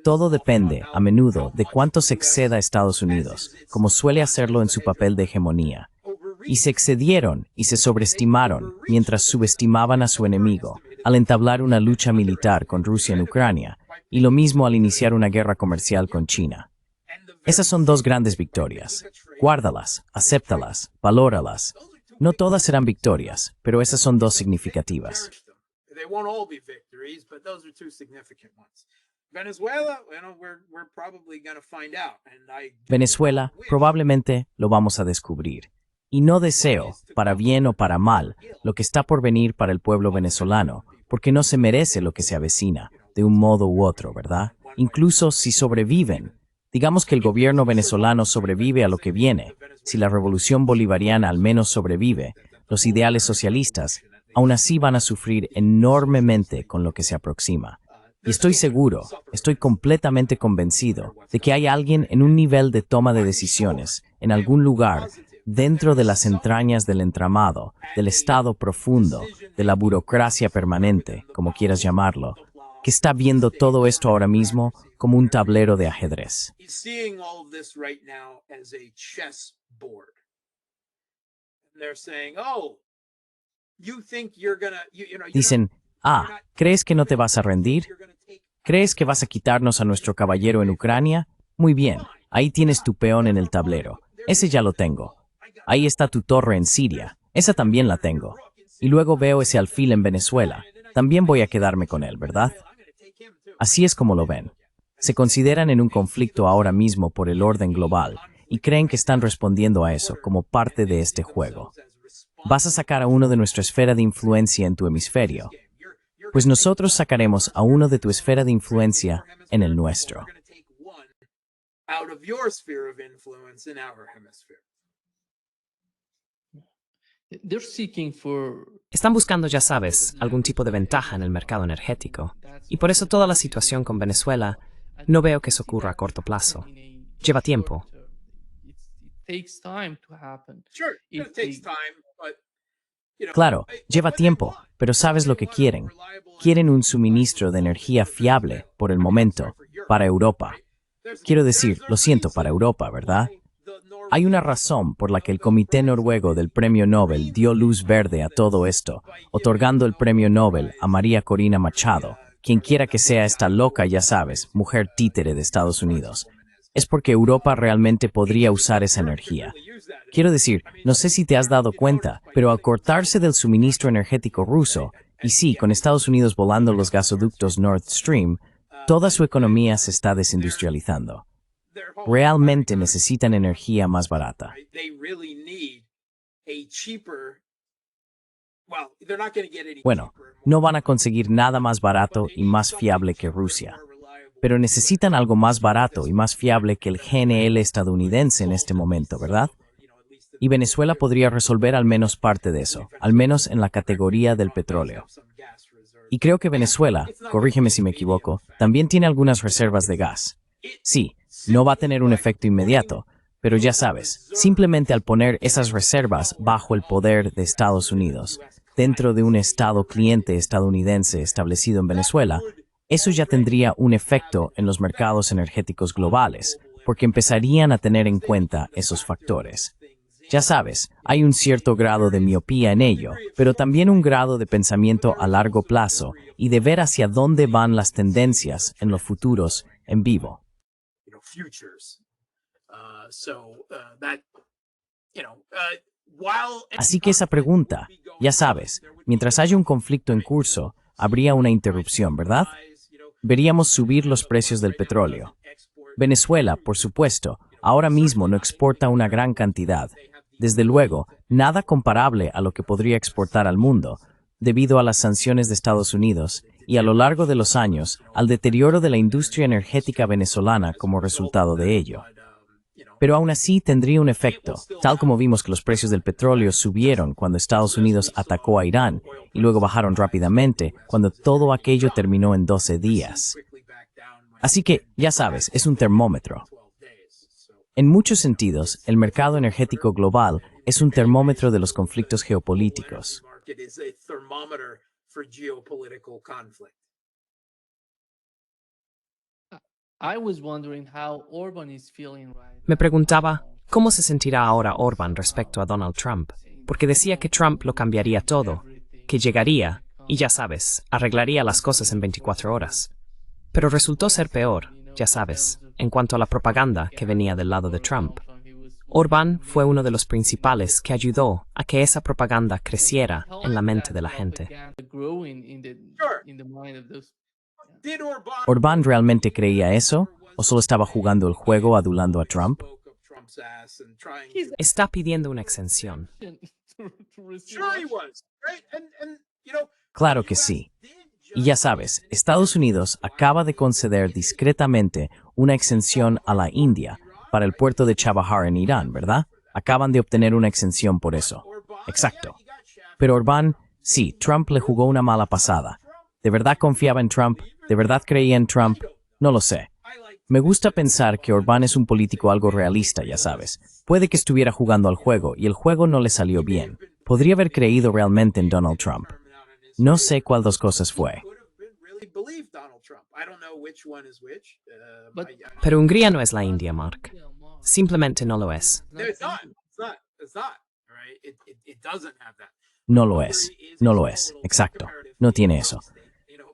Todo depende, a menudo, de cuánto se exceda a Estados Unidos, como suele hacerlo en su papel de hegemonía. Y se excedieron y se sobreestimaron mientras subestimaban a su enemigo, al entablar una lucha militar con Rusia en Ucrania, y lo mismo al iniciar una guerra comercial con China. Esas son dos grandes victorias. Guárdalas, acéptalas, valóralas. No todas serán victorias, pero esas son dos significativas. Venezuela, probablemente lo vamos a descubrir. Y no deseo, para bien o para mal, lo que está por venir para el pueblo venezolano, porque no se merece lo que se avecina, de un modo u otro, ¿verdad? Incluso si sobreviven. Digamos que el gobierno venezolano sobrevive a lo que viene. Si la revolución bolivariana al menos sobrevive, los ideales socialistas aún así van a sufrir enormemente con lo que se aproxima. Y estoy seguro, estoy completamente convencido de que hay alguien en un nivel de toma de decisiones, en algún lugar, dentro de las entrañas del entramado, del Estado profundo, de la burocracia permanente, como quieras llamarlo, que está viendo todo esto ahora mismo como un tablero de ajedrez. Dicen, ¿crees que no te vas a rendir? ¿Crees que vas a quitarnos a nuestro caballero en Ucrania? Muy bien, ahí tienes tu peón en el tablero. Ese ya lo tengo. Ahí está tu torre en Siria. Esa también la tengo. Y luego veo ese alfil en Venezuela. También voy a quedarme con él, ¿verdad? Así es como lo ven. Se consideran en un conflicto ahora mismo por el orden global y creen que están respondiendo a eso como parte de este juego. Vas a sacar a uno de nuestra esfera de influencia en tu hemisferio. Pues nosotros sacaremos a uno de tu esfera de influencia en el nuestro. out of your sphere of influence in our hemisphere. Están buscando, ya sabes, algún tipo de ventaja en el mercado energético. Y por eso toda la situación con Venezuela no veo que eso ocurra a corto plazo. Lleva tiempo. Sure, it takes time, but Claro, lleva tiempo, pero ¿sabes lo que quieren? Quieren un suministro de energía fiable, por el momento, para Europa. Quiero decir, lo siento, para Europa, ¿verdad? Hay una razón por la que el Comité Noruego del Premio Nobel dio luz verde a todo esto, otorgando el Premio Nobel a María Corina Machado, quien quiera que sea esta loca, ya sabes, mujer títere de Estados Unidos. Es porque Europa realmente podría usar esa energía. Quiero decir, no sé si te has dado cuenta, pero al cortarse del suministro energético ruso, y sí, con Estados Unidos volando los gasoductos Nord Stream, toda su economía se está desindustrializando. Realmente necesitan energía más barata. Bueno, no van a conseguir nada más barato y más fiable que Rusia, pero necesitan algo más barato y más fiable que el GNL estadounidense en este momento, ¿verdad? Y Venezuela podría resolver al menos parte de eso, al menos en la categoría del petróleo. Y creo que Venezuela, corrígeme si me equivoco, también tiene algunas reservas de gas. Sí, no va a tener un efecto inmediato, pero ya sabes, simplemente al poner esas reservas bajo el poder de Estados Unidos, dentro de un estado cliente estadounidense establecido en Venezuela, eso ya tendría un efecto en los mercados energéticos globales, porque empezarían a tener en cuenta esos factores. Ya sabes, hay un cierto grado de miopía en ello, pero también un grado de pensamiento a largo plazo y de ver hacia dónde van las tendencias en los futuros en vivo. Así que esa pregunta, ya sabes, mientras haya un conflicto en curso, habría una interrupción, ¿verdad? Veríamos subir los precios del petróleo. Venezuela, por supuesto, ahora mismo no exporta una gran cantidad. Desde luego, nada comparable a lo que podría exportar al mundo, debido a las sanciones de Estados Unidos y a lo largo de los años al deterioro de la industria energética venezolana como resultado de ello. Pero aún así tendría un efecto, tal como vimos que los precios del petróleo subieron cuando Estados Unidos atacó a Irán y luego bajaron rápidamente cuando todo aquello terminó en 12 días. Así que, ya sabes, es un termómetro. En muchos sentidos, el mercado energético global es un termómetro de los conflictos geopolíticos. Me preguntaba, ¿cómo se sentirá ahora Orbán respecto a Donald Trump? Porque decía que Trump lo cambiaría todo, que llegaría, y ya sabes, arreglaría las cosas en 24 horas. Pero resultó ser peor, ya sabes, en cuanto a la propaganda que venía del lado de Trump. Orbán fue uno de los principales que ayudó a que esa propaganda creciera en la mente de la gente. ¿Orbán realmente creía eso? ¿O solo estaba jugando el juego adulando a Trump? Está pidiendo una exención. Claro que sí. Y ya sabes, Estados Unidos acaba de conceder discretamente una exención a la India para el puerto de Chabahar en Irán, ¿verdad? Acaban de obtener una exención por eso. Exacto. Pero Orbán, sí, Trump le jugó una mala pasada. ¿De verdad confiaba en Trump? ¿De verdad creía en Trump? No lo sé. Me gusta pensar que Orbán es un político algo realista, ya sabes. Puede que estuviera jugando al juego y el juego no le salió bien. Podría haber creído realmente en Donald Trump. No sé cuál dos cosas fue. Pero Hungría no es la India, Mark. Simplemente no lo es. No lo es. No lo es. Exacto. No tiene eso.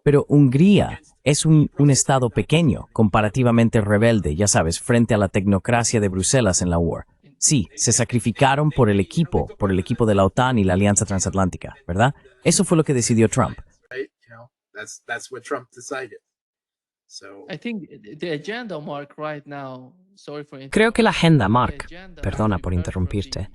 Pero Hungría es un estado pequeño, comparativamente rebelde, ya sabes, frente a la tecnocracia de Bruselas en la URSS. Sí, se sacrificaron por el equipo de la OTAN y la Alianza Transatlántica, ¿verdad? Eso fue lo que decidió Trump. So Creo que la agenda, Mark, perdona por interrumpirte,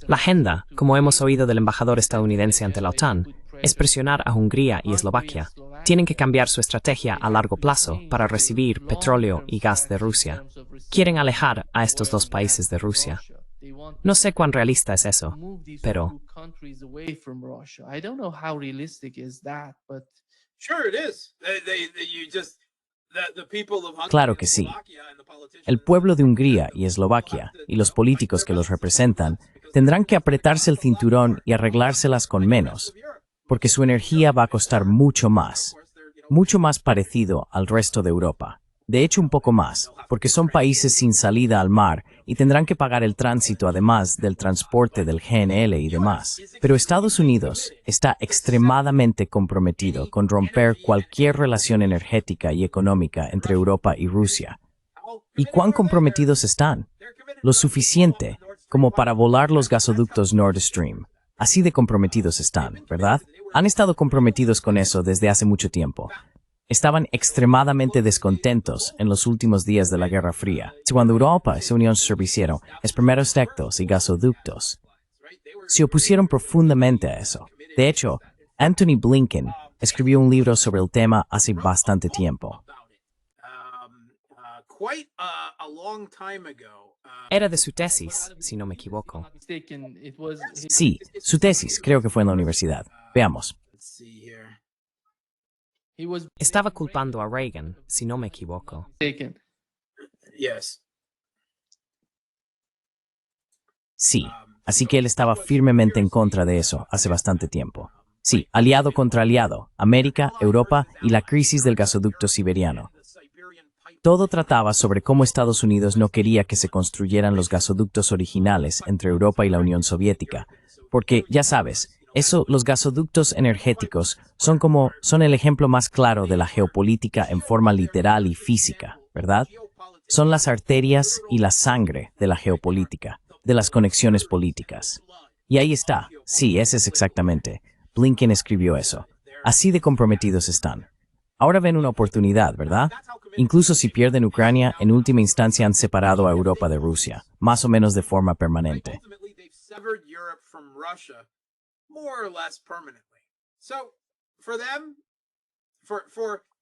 la agenda, como hemos oído del embajador estadounidense ante la OTAN, es presionar a Hungría y Eslovaquia. Tienen que cambiar su estrategia a largo plazo para recibir petróleo y gas de Rusia. Quieren alejar a estos dos países de Rusia. No sé cuán realista es eso, pero sure it is. You just the people of Hungary Claro and que sí. Slovakia and the politicians El pueblo de Hungría y Eslovaquia y los políticos que los representan tendrán que apretarse el cinturón y arreglárselas con menos, porque su energía va a costar mucho más parecido al resto de Europa. De hecho, un poco más, porque son países sin salida al mar y tendrán que pagar el tránsito además del transporte del GNL y demás. Pero Estados Unidos está extremadamente comprometido con romper cualquier relación energética y económica entre Europa y Rusia. ¿Y cuán comprometidos están? Lo suficiente como para volar los gasoductos Nord Stream. Así de comprometidos están, ¿verdad? Han estado comprometidos con eso desde hace mucho tiempo. Estaban extremadamente descontentos en los últimos días de la Guerra Fría, cuando Europa y su Unión servicieron los primeros ductos y gasoductos. Se opusieron profundamente a eso. De hecho, Anthony Blinken escribió un libro sobre el tema hace bastante tiempo. quite a long time ago. era de su tesis, si no me equivoco. Sí, su tesis creo que fue en la universidad. Veamos. Let's see here. Estaba culpando a Reagan, si no me equivoco. Yes. Sí, así que él estaba firmemente en contra de eso hace bastante tiempo. Sí, aliado contra aliado, América, Europa y la crisis del gasoducto siberiano. Todo trataba sobre cómo Estados Unidos no quería que se construyeran los gasoductos originales entre Europa y la Unión Soviética, porque, ya sabes, los gasoductos energéticos son el ejemplo más claro de la geopolítica en forma literal y física, ¿verdad? Son las arterias y la sangre de la geopolítica, de las conexiones políticas. Y ahí está, sí, ese es exactamente. Blinken escribió eso. Así de comprometidos están. Ahora ven una oportunidad, ¿verdad? Incluso si pierden Ucrania, en última instancia han separado a Europa de Rusia, más o menos de forma permanente. Ultimately, they've severed Europe from Russia more or less permanently. So, for them, for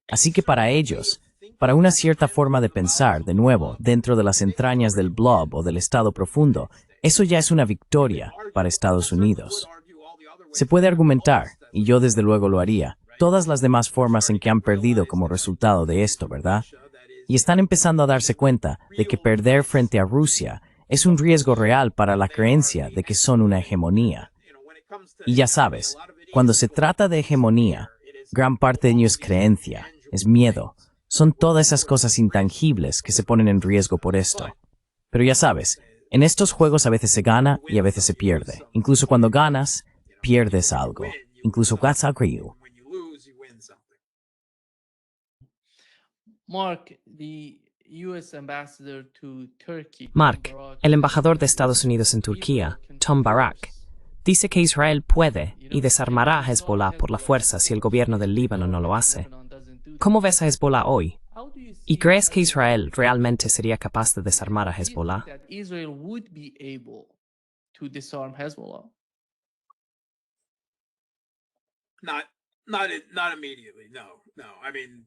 Así que para ellos, para una cierta forma de pensar, de nuevo, dentro de las entrañas del blob o del estado profundo, eso ya es una victoria para Estados Unidos. Se puede argumentar, y yo desde luego lo haría, todas las demás formas en que han perdido como resultado de esto, ¿verdad? Y están empezando a darse cuenta de que perder frente a Rusia es un riesgo real para la creencia de que son una hegemonía. Y ya sabes, cuando se trata de hegemonía, gran parte de ello es creencia, es miedo. Son todas esas cosas intangibles que se ponen en riesgo por esto. Pero ya sabes, en estos juegos a veces se gana y a veces se pierde. Incluso cuando ganas, pierdes algo. Incluso that's agree. when you lose, you win something. Mark, el embajador de Estados Unidos en Turquía, Tom Barak, dice que Israel puede y desarmará a Hezbollah por la fuerza si el gobierno del Líbano no lo hace. ¿Cómo ves a Hezbollah hoy? ¿Y crees que Israel realmente sería capaz de desarmar a Hezbollah? Not immediately. No. I mean,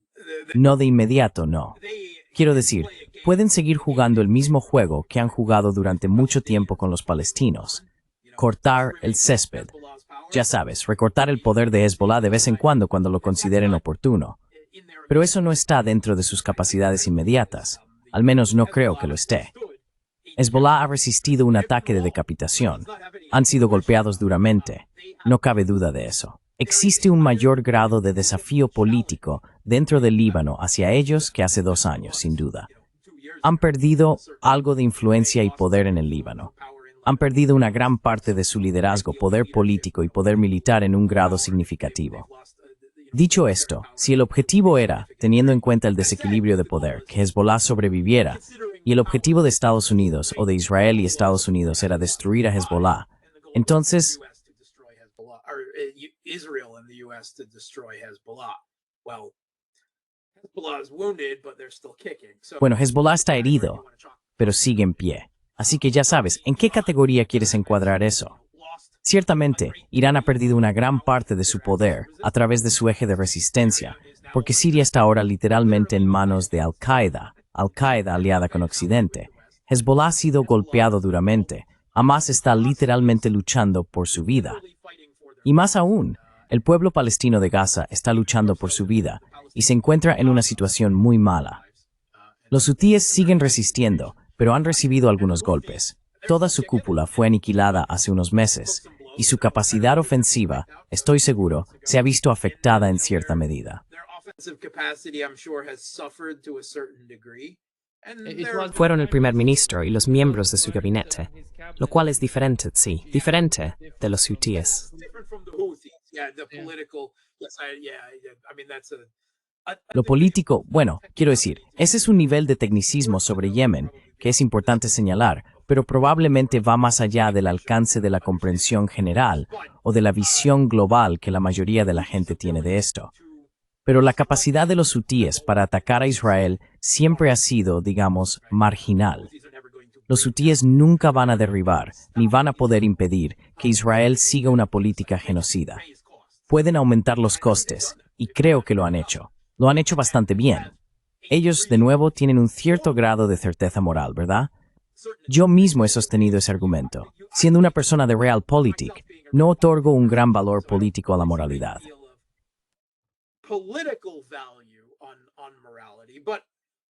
No de inmediato, no. they Quiero decir, pueden seguir jugando el mismo juego que han jugado durante mucho tiempo con los palestinos. Cortar el césped. Ya sabes, recortar el poder de Hezbollah de vez en cuando lo consideren oportuno. Pero eso no está dentro de sus capacidades inmediatas. Al menos no creo que lo esté. Hezbollah ha resistido un ataque de decapitación. Han sido golpeados duramente. No cabe duda de eso. Existe un mayor grado de desafío político dentro del Líbano hacia ellos que hace 2 años, sin duda. Han perdido algo de influencia y poder en el Líbano. Han perdido una gran parte de su liderazgo, poder político y poder militar en un grado significativo. Dicho esto, si el objetivo era, teniendo en cuenta el desequilibrio de poder, que Hezbollah sobreviviera, y el objetivo de Estados Unidos o de Israel y Estados Unidos era destruir a Hezbollah, entonces, Israel and the U.S. to destroy Hezbollah. Well, Hezbollah is wounded, but they're still kicking. So Bueno, Hezbollah está herido, pero sigue en pie. Así que ya sabes, ¿en qué categoría quieres encuadrar eso? Ciertamente, Irán ha perdido una gran parte de su poder a través de su eje de resistencia, porque Siria está ahora literalmente en manos de Al-Qaeda aliada con Occidente. Hezbollah ha sido golpeado duramente. Hamas está literalmente luchando por su vida. Y más aún, el pueblo palestino de Gaza está luchando por su vida y se encuentra en una situación muy mala. Los hutíes siguen resistiendo, pero han recibido algunos golpes. Toda su cúpula fue aniquilada hace unos meses, y su capacidad ofensiva, estoy seguro, se ha visto afectada en cierta medida. their offensive capacity, I'm sure, has suffered to a certain degree. And they're Fueron el primer ministro y los miembros de su gabinete, lo cual es diferente, sí, diferente de los hutíes. different from the Houthis. Yeah, the political. Yes, I mean that's Lo político, bueno, quiero decir, ese es un nivel de tecnicismo sobre Yemen que es importante señalar, pero probablemente va más allá del alcance de la comprensión general o de la visión global que la mayoría de la gente tiene de esto. Pero la capacidad de los hutíes para atacar a Israel siempre ha sido, digamos, marginal. Los hutíes nunca van a derribar, ni van a poder impedir que Israel siga una política genocida. Pueden aumentar los costes, y creo que lo han hecho. Lo han hecho bastante bien. Ellos, de nuevo, tienen un cierto grado de certeza moral, ¿verdad? Yo mismo he sostenido ese argumento. Siendo una persona de Realpolitik, no otorgo un gran valor político a la moralidad. political value on morality, but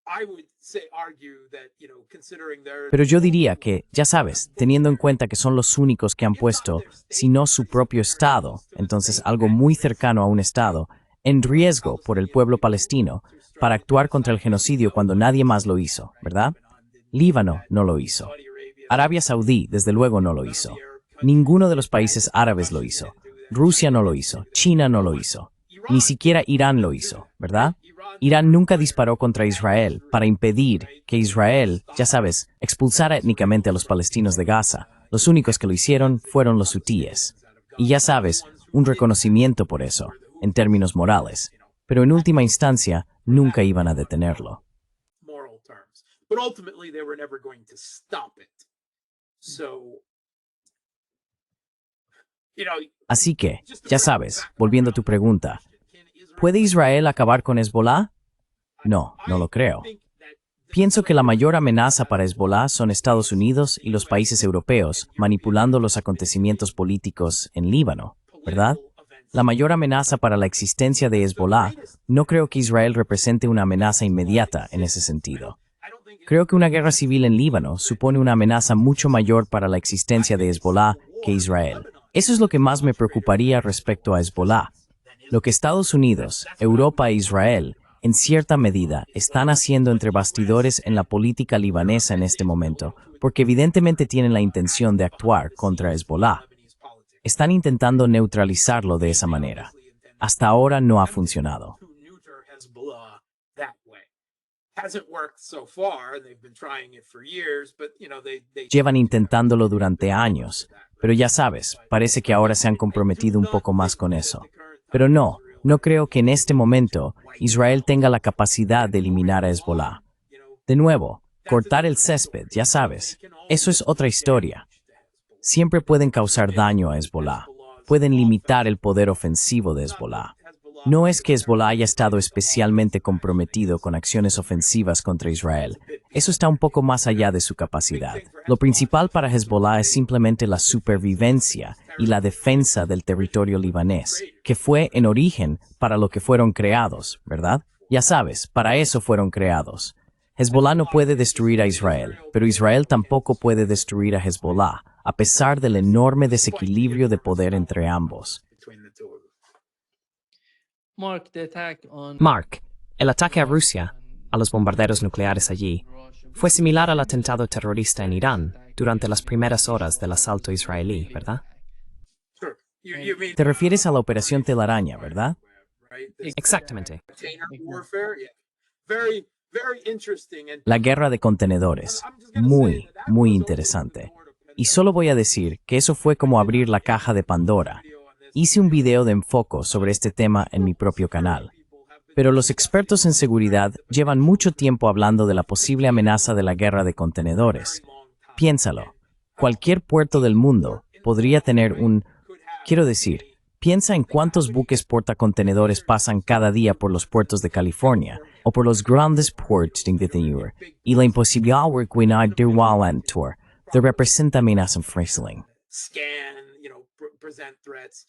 I would argue that, considering their Pero yo diría que, ya sabes, teniendo en cuenta que son los únicos que han puesto, si no su propio Estado, entonces algo muy cercano a un Estado, en riesgo por el pueblo palestino para actuar contra el genocidio cuando nadie más lo hizo, ¿verdad? Líbano no lo hizo. Arabia Saudí, desde luego, no lo hizo. Ninguno de los países árabes lo hizo. Rusia no lo hizo. China no lo hizo. Ni siquiera Irán lo hizo, ¿verdad? Irán nunca disparó contra Israel para impedir que Israel, ya sabes, expulsara étnicamente a los palestinos de Gaza. Los únicos que lo hicieron fueron los hutíes. Y ya sabes, un reconocimiento por eso, en términos morales. Pero en última instancia, nunca iban a detenerlo. moral terms, but ultimately they were never going to stop it. So, Así que, ya sabes, volviendo a tu pregunta, ¿puede Israel acabar con Hezbollah? No, no lo creo. Pienso que la mayor amenaza para Hezbollah son Estados Unidos y los países europeos manipulando los acontecimientos políticos en Líbano, ¿verdad? La mayor amenaza para la existencia de Hezbollah, no creo que Israel represente una amenaza inmediata en ese sentido. Creo que una guerra civil en Líbano supone una amenaza mucho mayor para la existencia de Hezbollah que Israel. Eso es lo que más me preocuparía respecto a Hezbollah. Lo que Estados Unidos, Europa e Israel, en cierta medida, están haciendo entre bastidores en la política libanesa en este momento, porque evidentemente tienen la intención de actuar contra Hezbollah. Están intentando neutralizarlo de esa manera. Hasta ahora no ha funcionado. to neuter Hezbollah that way hasn't worked so far, and they've been trying it for years. But they Llevan intentándolo durante años, pero ya sabes, parece que ahora se han comprometido un poco más con eso. Pero no creo que en este momento Israel tenga la capacidad de eliminar a Hezbollah. De nuevo, cortar el césped, ya sabes, eso es otra historia. Siempre pueden causar daño a Hezbollah. Pueden limitar el poder ofensivo de Hezbollah. No es que Hezbollah haya estado especialmente comprometido con acciones ofensivas contra Israel. Eso está un poco más allá de su capacidad. Lo principal para Hezbollah es simplemente la supervivencia y la defensa del territorio libanés, que fue en origen para lo que fueron creados, ¿verdad? Ya sabes, para eso fueron creados. Hezbollah no puede destruir a Israel, pero Israel tampoco puede destruir a Hezbollah, a pesar del enorme desequilibrio de poder entre ambos. between the two of them. Mark, el ataque a Rusia, a los bombarderos nucleares allí, fue similar al atentado terrorista en Irán durante las primeras horas del asalto israelí, ¿verdad? Sure. You mean Te refieres a la operación telaraña, ¿verdad? right? This Exactamente. container warfare, yeah. Very interesting. And La guerra de contenedores. Muy, muy interesante. Y solo voy a decir que eso fue como abrir la caja de Pandora. Hice un video de enfoco sobre este tema en mi propio canal. Pero los expertos en seguridad llevan mucho tiempo hablando de la posible amenaza de la guerra de contenedores. Piénsalo, cualquier puerto del mundo podría tener quiero decir, piensa en cuántos buques portacontenedores pasan cada día por los puertos de California o por los grandes puertos de Inglaterra y la imposibilidad de Wallantor de representa amenaza en Scan, present threats.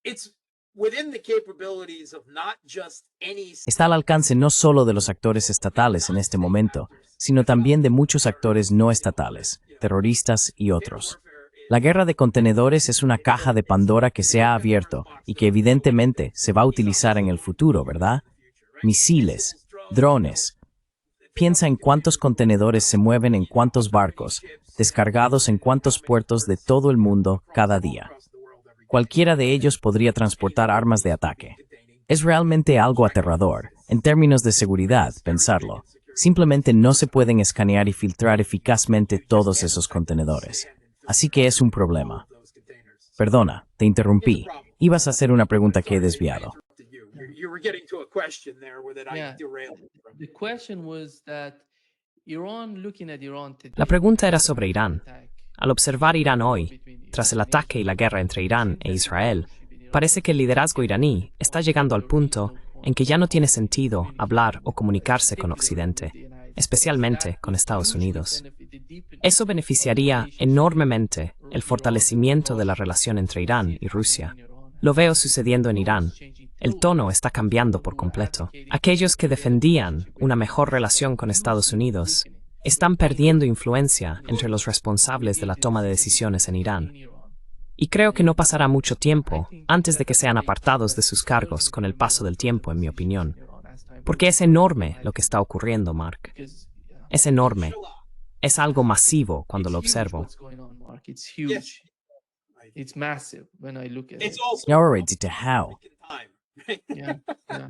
It's within the capabilities of not just any. Está al alcance no solo de los actores estatales en este momento, sino también de muchos actores no estatales, terroristas y otros. La guerra de contenedores es una caja de Pandora que se ha abierto y que evidentemente se va a utilizar en el futuro, ¿verdad? Misiles, drones. Piensa en cuántos contenedores se mueven en cuántos barcos, descargados en cuántos puertos de todo el mundo cada día. Cualquiera de ellos podría transportar armas de ataque. Es realmente algo aterrador, en términos de seguridad, pensarlo. Simplemente no se pueden escanear y filtrar eficazmente todos esos contenedores. Así que es un problema. Perdona, te interrumpí. Ibas a hacer una pregunta que he desviado. You were getting to a question there that I Yeah. derailed. The question was that Iran, looking at Iran today, La pregunta era sobre Irán. Al observar Irán hoy, tras el ataque y la guerra entre Irán e Israel, parece que el liderazgo iraní está llegando al punto en que ya no tiene sentido hablar o comunicarse con Occidente, especialmente con Estados Unidos. Eso beneficiaría enormemente el fortalecimiento de la relación entre Irán y Rusia. Lo veo sucediendo en Irán. El tono está cambiando por completo. Aquellos que defendían una mejor relación con Estados Unidos están perdiendo influencia entre los responsables de la toma de decisiones en Irán. Y creo que no pasará mucho tiempo antes de que sean apartados de sus cargos con el paso del tiempo, en mi opinión. Porque es enorme lo que está ocurriendo, Mark. Es enorme. Es algo masivo cuando lo observo. It's huge. It's massive when I look at it. It's also Now we're ready to how. time. Yeah, yeah.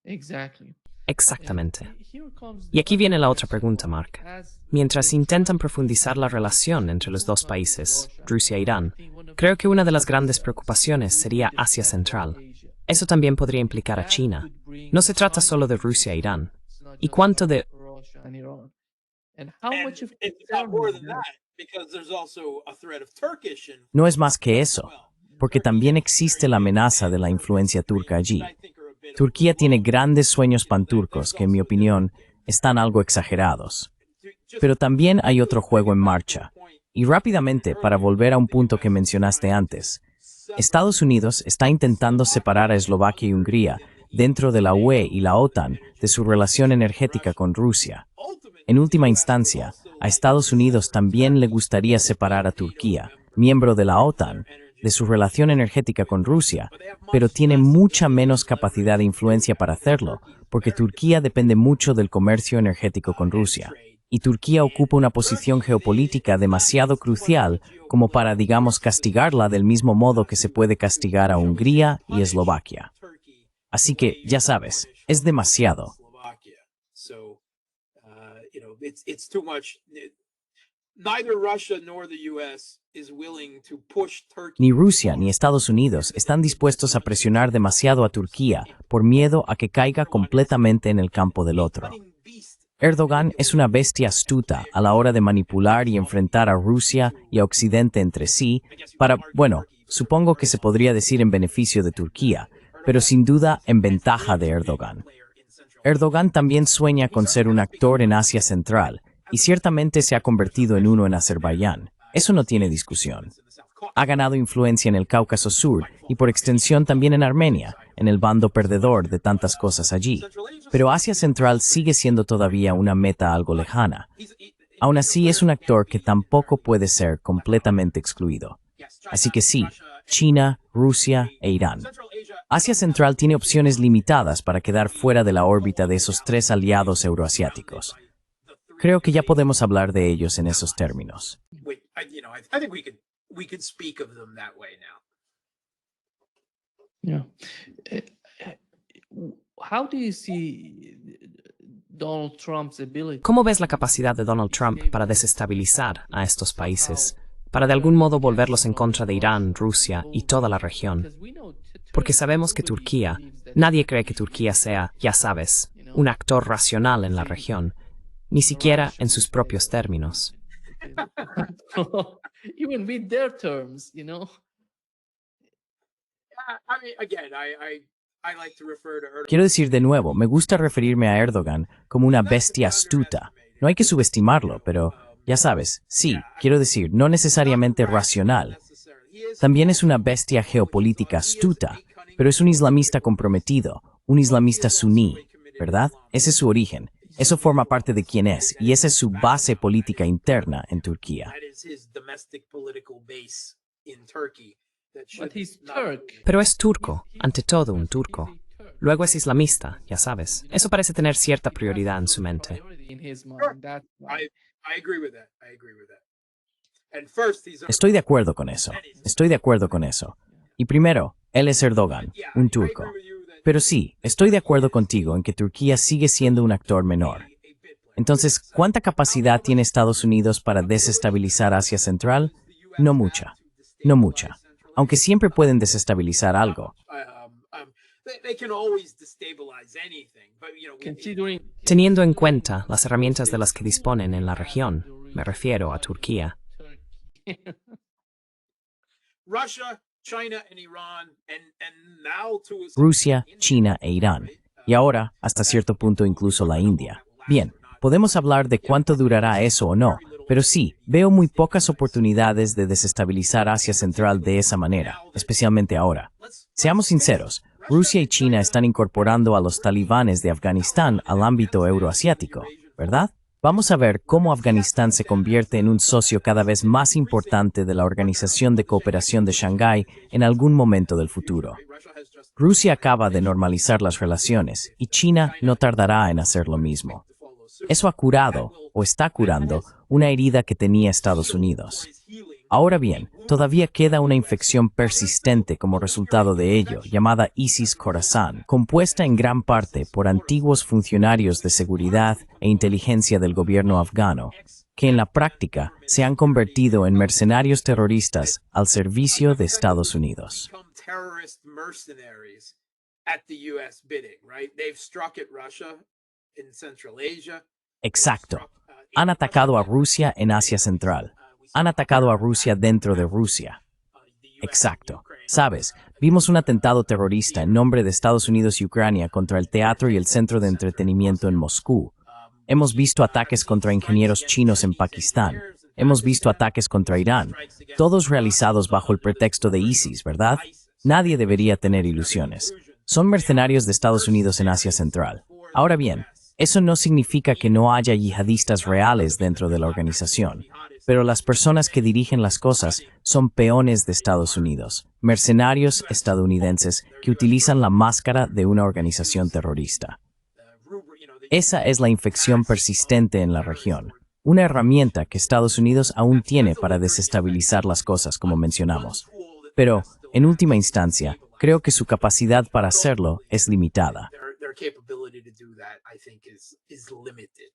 Exactly. Exactamente. Here comes Y aquí viene la otra pregunta, Mark. as Mientras intentan profundizar la relación entre los dos países, Rusia e Irán, creo que una de las grandes preocupaciones sería Asia Central. Eso también podría implicar a China. No se trata solo de Rusia e Irán. ¿Y cuánto de Russia and Iran? And how And much of it's not more than that because there's also a threat of Turkish and No es más que eso, porque también existe la amenaza de la influencia turca allí. I think are a bit Turquía tiene grandes sueños panturcos que, en mi opinión, están algo exagerados. Pero también hay otro juego en marcha. Y rápidamente, para volver a un punto que mencionaste antes, Estados Unidos está intentando separar a Eslovaquia y Hungría dentro de la UE y la OTAN de su relación energética con Rusia. En última instancia, a Estados Unidos también le gustaría separar a Turquía, miembro de la OTAN, de su relación energética con Rusia, pero tiene mucha menos capacidad de influencia para hacerlo, porque Turquía depende mucho del comercio energético con Rusia. Y Turquía ocupa una posición geopolítica demasiado crucial como para, digamos, castigarla del mismo modo que se puede castigar a Hungría y Eslovaquia. Así que, ya sabes, es demasiado. Slovakia. So, it's too much. Neither Russia nor the U.S. is willing to push Turkey. Ni Rusia ni Estados Unidos están dispuestos a presionar demasiado a Turquía por miedo a que caiga completamente en el campo del otro. Erdogan es una bestia astuta a la hora de manipular y enfrentar a Rusia y a Occidente entre sí para, bueno, supongo que se podría decir en beneficio de Turquía, pero sin duda en ventaja de Erdogan. Erdogan también sueña con ser un actor en Asia Central y ciertamente se ha convertido en uno en Azerbaiyán. Eso no tiene discusión. Ha ganado influencia en el Cáucaso Sur y por extensión también en Armenia, en el bando perdedor de tantas cosas allí. Pero Asia Central sigue siendo todavía una meta algo lejana. Aún así es un actor que tampoco puede ser completamente excluido. Así que sí, China, Rusia e Irán. Asia Central tiene opciones limitadas para quedar fuera de la órbita de esos tres aliados euroasiáticos. Creo que ya podemos hablar de ellos en esos términos. I think we could speak of them that way now. Yeah. How do you see Donald Trump's ability? ¿Cómo ves la capacidad de Donald Trump para desestabilizar a estos países, para de algún modo volverlos en contra de Irán, Rusia y toda la región? Porque sabemos que Turquía Nadie cree que Turquía sea, ya sabes, un actor racional en la región, ni siquiera en sus propios términos. Even with their terms, you know. I mean, again, I like to refer to Erdogan. Quiero decir de nuevo, me gusta referirme a Erdogan como una bestia astuta. No hay que subestimarlo, pero, ya sabes, sí, quiero decir, no necesariamente racional. También es una bestia geopolítica astuta, pero es un islamista comprometido, un islamista suní, ¿verdad? Ese es su origen. Eso forma parte de quién es, y esa es su base política interna en Turquía. That is his domestic political base in Turkey. That should But he's not- Turk. Pero es turco, ante todo un turco. Luego es islamista, ya sabes. Eso parece tener cierta prioridad en su mente. Priority in his mind, that's why. I agree with that. I agree with that. And first, he's Estoy de acuerdo con eso. Estoy de acuerdo con eso. Y primero, él es Erdogan, un turco. Pero sí, estoy de acuerdo contigo en que Turquía sigue siendo un actor menor. Entonces, ¿cuánta capacidad tiene Estados Unidos para desestabilizar Asia Central? No mucha. No mucha. Aunque siempre pueden desestabilizar algo. They can always destabilize anything, but Considering Teniendo en cuenta las herramientas de las que disponen en la región, me refiero a Turquía. Russia, China, and Iran, and now to a Rusia, China e Irán. Y ahora, hasta cierto punto, incluso la India. Bien, podemos hablar de cuánto durará eso o no, pero sí, veo muy pocas oportunidades de desestabilizar Asia Central de esa manera, especialmente ahora. Seamos sinceros, Rusia y China están incorporando a los talibanes de Afganistán al ámbito euroasiático, ¿verdad? Vamos a ver cómo Afganistán se convierte en un socio cada vez más importante de la Organización de Cooperación de Shanghái en algún momento del futuro. Rusia acaba de normalizar las relaciones y China no tardará en hacer lo mismo. Eso ha curado, o está curando, una herida que tenía Estados Unidos. Ahora bien, todavía queda una infección persistente como resultado de ello, llamada ISIS-Khorasan, compuesta en gran parte por antiguos funcionarios de seguridad e inteligencia del gobierno afgano, que en la práctica se han convertido en mercenarios terroristas al servicio de Estados Unidos. become terrorist mercenaries at the U.S. bidding, right? They've struck at Russia in Central Asia. Exacto. Han atacado a Rusia en Asia Central. Han atacado a Rusia dentro de Rusia. Exacto. Sabes, vimos un atentado terrorista en nombre de Estados Unidos y Ucrania contra el teatro y el centro de entretenimiento en Moscú. Hemos visto ataques contra ingenieros chinos en Pakistán. Hemos visto ataques contra Irán. Todos realizados bajo el pretexto de ISIS, ¿verdad? Nadie debería tener ilusiones. Son mercenarios de Estados Unidos en Asia Central. Ahora bien, eso no significa que no haya yihadistas reales dentro de la organización. Pero las personas que dirigen las cosas son peones de Estados Unidos, mercenarios estadounidenses que utilizan la máscara de una organización terrorista. Esa es la infección persistente en la región, una herramienta que Estados Unidos aún tiene para desestabilizar las cosas, como mencionamos. Pero, en última instancia, creo que su capacidad para hacerlo es limitada. Their capability to do that, I think, is limited.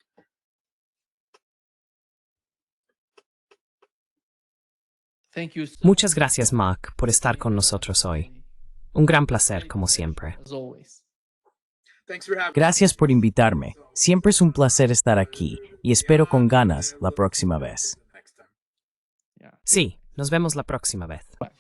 thank you so Muchas gracias, Mark, por estar con nosotros hoy. Un gran placer, como siempre. as always. Thanks for having me. Gracias por invitarme. Siempre es un placer estar aquí y espero con ganas la próxima vez. Next time. Sí, nos vemos la próxima vez. Bye.